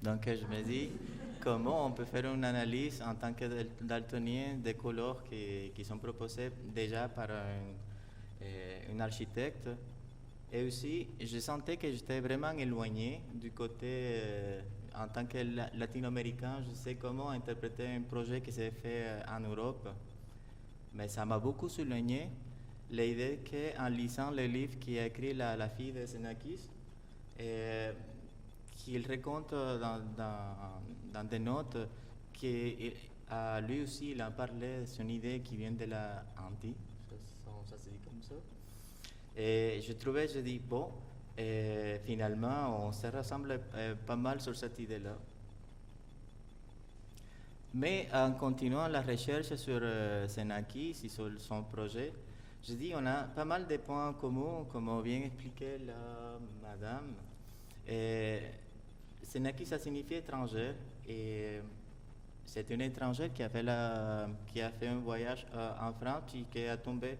Donc je me dis, comment on peut faire une analyse en tant que daltonien des couleurs qui sont proposées déjà par un architecte. Et aussi, je sentais que j'étais vraiment éloigné du côté, en tant que latino-américain, je sais comment interpréter un projet qui s'est fait en Europe. Mais ça m'a beaucoup souligné l'idée qu'en lisant le livre qu'a écrit la fille de Xenakis, qu'il raconte dans des notes que lui aussi il a parlé de son idée qui vient de la Antilles, ça se dit comme ça. Et je dis bon, finalement on se ressemble pas mal sur cette idée-là. Mais en continuant la recherche sur Xenakis et sur son projet, je dis on a pas mal de points communs, comme bien expliqué la madame. Xenakis, ça signifie étranger, et c'est une étrangère qui a fait un voyage en France et qui a tombé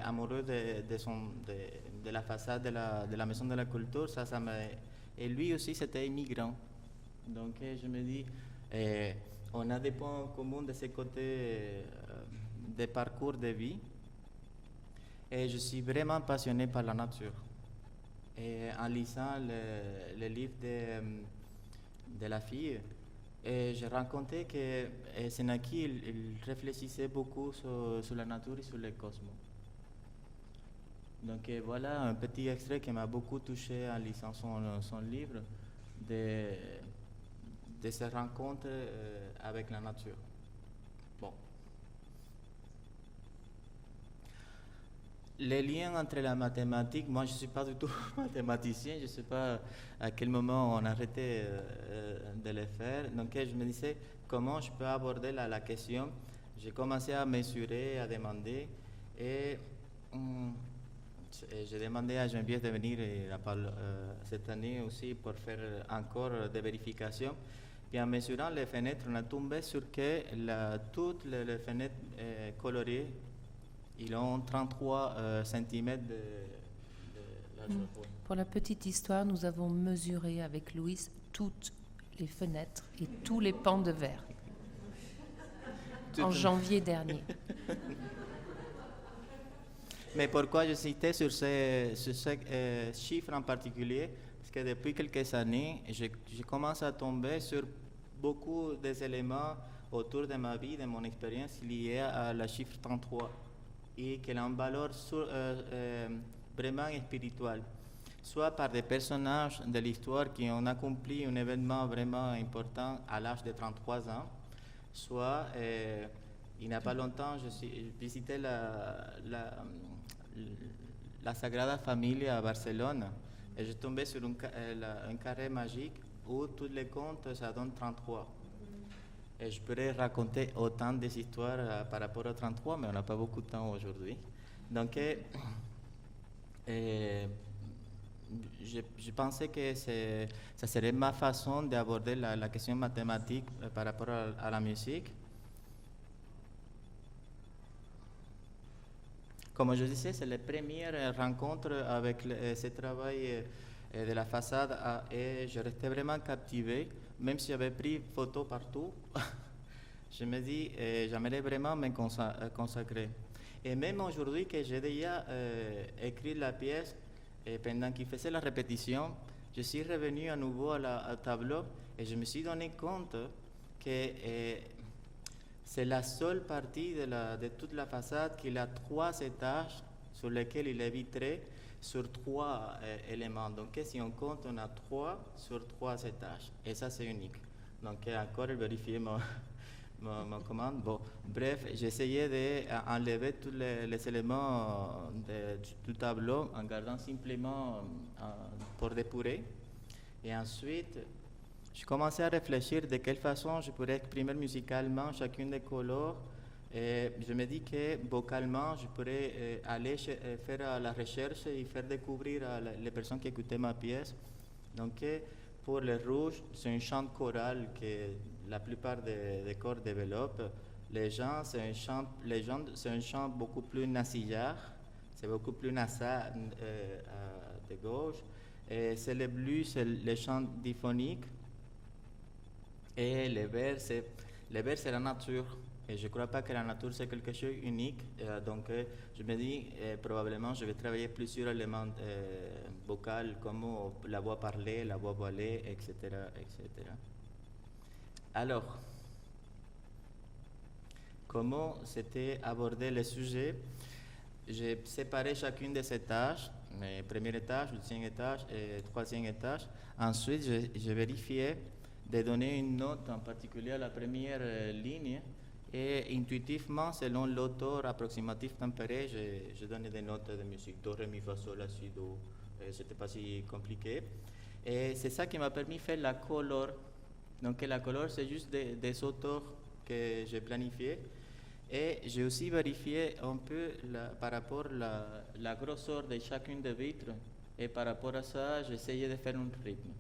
amoureux de la façade de la Maison de la Culture. Et lui aussi, c'était immigrant. Donc, je me dis, on a des points communs de ce côté des parcours de vie. Et je suis vraiment passionné par la nature. Et en lisant le livre de la fille, j'ai rencontré que Xenakis il réfléchissait beaucoup sur la nature et sur le cosmos. Donc voilà un petit extrait qui m'a beaucoup touché en lisant son livre, de ses rencontres avec la nature. Bon. les liens entre la mathématique, moi je ne suis pas du tout mathématicien, je ne sais pas à quel moment on a arrêté de le faire. Donc je me disais comment je peux aborder la question. J'ai commencé à mesurer, à demander et j'ai demandé à Geneviève de venir cette année aussi pour faire encore des vérifications. Puis en mesurant les fenêtres, on a tombé sur que toutes les fenêtres colorées, ils ont 33 cm de largeur. Pour la petite histoire, nous avons mesuré avec Louis toutes les fenêtres et tous les pans de verre en janvier dernier. Mais pourquoi je citais sur ce chiffre en particulier? Parce que depuis quelques années, je commence à tomber sur beaucoup des éléments autour de ma vie, de mon expérience liés à la chiffre 33 et qu'elle a une valeur vraiment spirituelle, soit par des personnages de l'histoire qui ont accompli un événement vraiment important à l'âge de 33 ans, soit il n'y a pas longtemps, je visitais la Sagrada Familia à Barcelone et je tombais sur un carré magique où tous les comptes, ça donne 33. Et je pourrais raconter autant des histoires par rapport au 33, mais on n'a pas beaucoup de temps aujourd'hui. Donc, je pensais que ça serait ma façon d'aborder la question mathématique par rapport à la musique. Comme je disais, c'est la première rencontre avec ce travail de la façade et je restais vraiment captivé, même si j'avais pris photos partout. Je me dis, j'aimerais vraiment me consacrer. Et même aujourd'hui que j'ai déjà écrit la pièce, et pendant qu'il faisait la répétition, je suis revenu à nouveau au tableau et je me suis donné compte que c'est la seule partie de toute la façade qui a 3 étages sur lesquels il est vitré sur 3 éléments. Donc si on compte, on a 3 sur 3 étages. Et ça, c'est unique. Donc encore vérifier ma commande. Bon, bref, j'essayais d'enlever tous les éléments du tableau en gardant simplement pour dépurer. Et ensuite, je commençais à réfléchir de quelle façon je pourrais exprimer musicalement chacune des couleurs. Et je me dis que vocalement, je pourrais aller faire la recherche et faire découvrir à les personnes qui écoutaient ma pièce. Donc, pour le rouge, c'est un chant choral que la plupart des corps développent. Les gens, c'est un chant beaucoup plus nasillard, c'est beaucoup plus nasal de gauche. Et c'est le blues, c'est le chant diphonique. Et le vert, c'est la nature. Et je ne crois pas que la nature, c'est quelque chose d'unique. Donc, je me dis, probablement, je vais travailler plusieurs éléments vocaux, comme la voix parlée, la voix voilée, etc., etc. Alors, comment c'était abordé le sujet? J'ai séparé chacune de ces tâches, le premier étage, le deuxième étage et le troisième étage. Ensuite, j'ai vérifié de donner une note en particulier à la première ligne et intuitivement, selon l'auteur approximatif tempéré, je donnais des notes de musique, do, ré, mi, fa, sol, la, si, do. C'était pas si compliqué. Et c'est ça qui m'a permis de faire la couleur. Donc la couleur, c'est juste des auteurs que j'ai planifiés. Et j'ai aussi vérifié un peu par rapport à la grosseur de chacune des vitres. Et par rapport à ça, j'essayais de faire un rythme.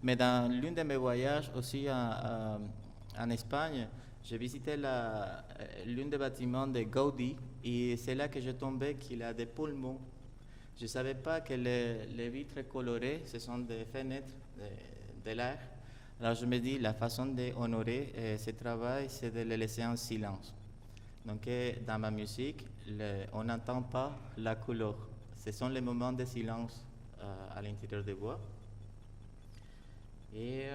Mais dans l'un de mes voyages aussi en Espagne, j'ai visité l'un des bâtiments de Gaudí et c'est là que j'ai tombé qu'il a des poumons. Je ne savais pas que les vitres colorées, ce sont des fenêtres de l'air. Alors je me dis, la façon d'honorer ce travail, c'est de les laisser en silence. Donc dans ma musique, on n'entend pas la couleur. Ce sont les moments de silence à l'intérieur des voix. Et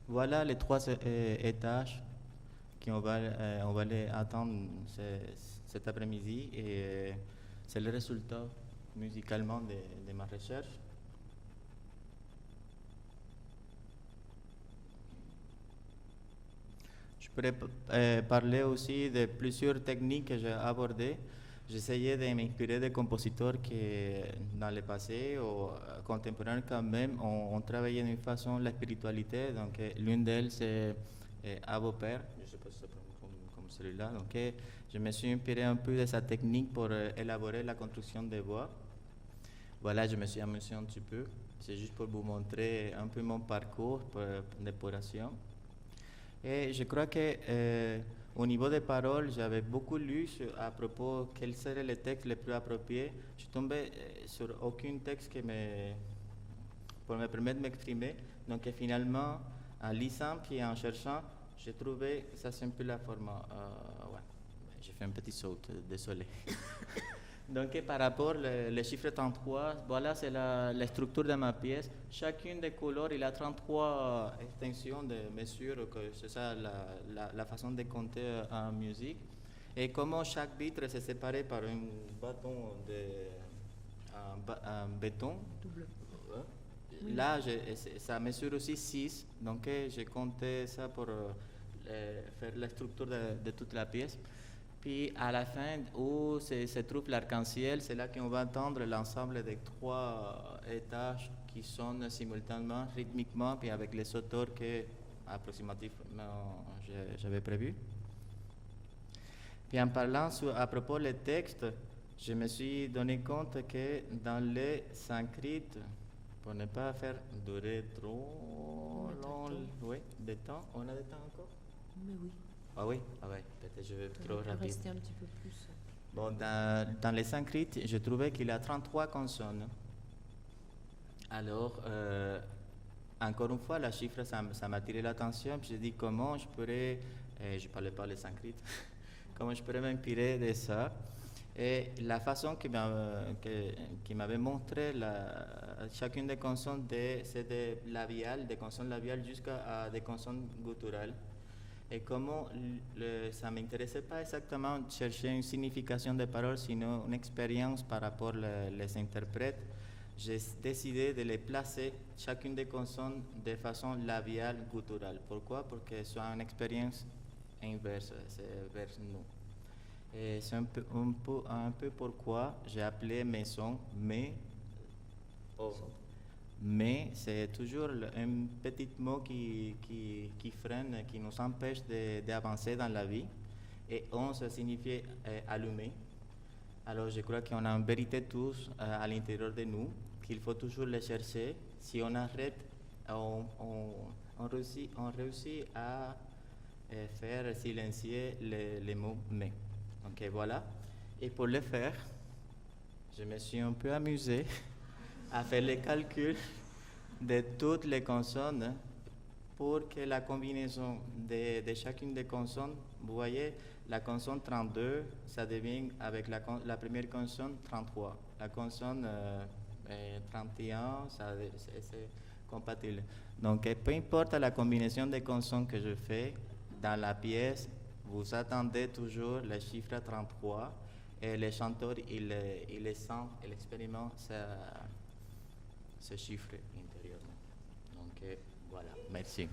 voilà les 3 étages qu'on va les attendre cet après-midi et c'est le résultat musicalement de ma recherche. Je pourrais parler aussi de plusieurs techniques que j'ai abordées. J'essayais de m'inspirer des compositeurs qui, dans le passé ou contemporains quand même, ont travaillé d'une façon la spiritualité. Donc, l'une d'elles, c'est Abo Père. Je ne sais pas si ça prononce comme celui-là. Donc, je me suis inspiré un peu de sa technique pour élaborer la construction des voix. Voilà, je me suis amusé un petit peu. C'est juste pour vous montrer un peu mon parcours d'épuration. Et je crois que au niveau des paroles, j'avais beaucoup lu à propos quels seraient les textes les plus appropriés. Je suis tombé sur aucun texte pour me permettre de m'exprimer. Donc finalement, en lisant puis en cherchant, j'ai trouvé que ça c'est un peu la forme. Ouais, j'ai fait un petit saut, désolé. Donc par rapport le chiffre 33, voilà c'est la structure de ma pièce. Chacune des couleurs, il a 33 extensions de mesures, que c'est ça la façon de compter en musique. Et comment chaque vitre s'est séparé par un bâton en béton. Double. Là, ça mesure aussi 6, donc j'ai compté ça pour faire la structure de toute la pièce. Puis à la fin, où se trouve l'arc-en-ciel, c'est là qu'on va entendre l'ensemble des 3 étages qui sonnent simultanément, rythmiquement, puis avec les auteurs que approximativement j'avais prévu. Puis en parlant à propos des textes, je me suis donné compte que dans les sanskrit, pour ne pas faire durer trop long, oui, de temps, on a de temps encore? Mais oui. Ah oui, peut-être je vais trop rapide. Rester un petit peu plus. Bon, dans les sanskrit, je trouvais qu'il y a 33 consonnes. Alors, encore une fois, la chiffre, ça m'a attiré l'attention. Puis j'ai dit comment je pourrais, je ne parlais pas le sanskrit, comment je pourrais m'inspirer de ça. Et la façon qui m'avait montré chacune des consonnes, c'est des consonnes labiales jusqu'à des consonnes gutturales. Et comment ça ne m'intéressait pas exactement de chercher une signification des paroles, sinon une expérience par rapport les interprètes, j'ai décidé de les placer, chacune des consonnes, de façon labiale, gutturale. Pourquoi? Pour que ce soit une expérience inverse, c'est vers nous. Et c'est un peu pourquoi j'ai appelé mes sons mais. Mais c'est toujours un petit mot qui freine, qui nous empêche d'avancer dans la vie. Et on, ça signifie allumer. Alors je crois qu'on a une vérité tous à l'intérieur de nous, qu'il faut toujours les chercher. Si on arrête, on réussit à faire silencier les mots mais. Donc voilà. Et pour le faire, je me suis un peu amusé à faire les calculs de toutes les consonnes pour que la combinaison de chacune des consonnes, vous voyez, la consonne 32, ça devient avec la première consonne 33. La consonne 31, c'est compatible. Donc, peu importe la combinaison des consonnes que je fais dans la pièce, vous attendez toujours le chiffre 33 et le chanteur, il sent, il expérimente ce chiffre intérieurement. Donc, voilà, merci.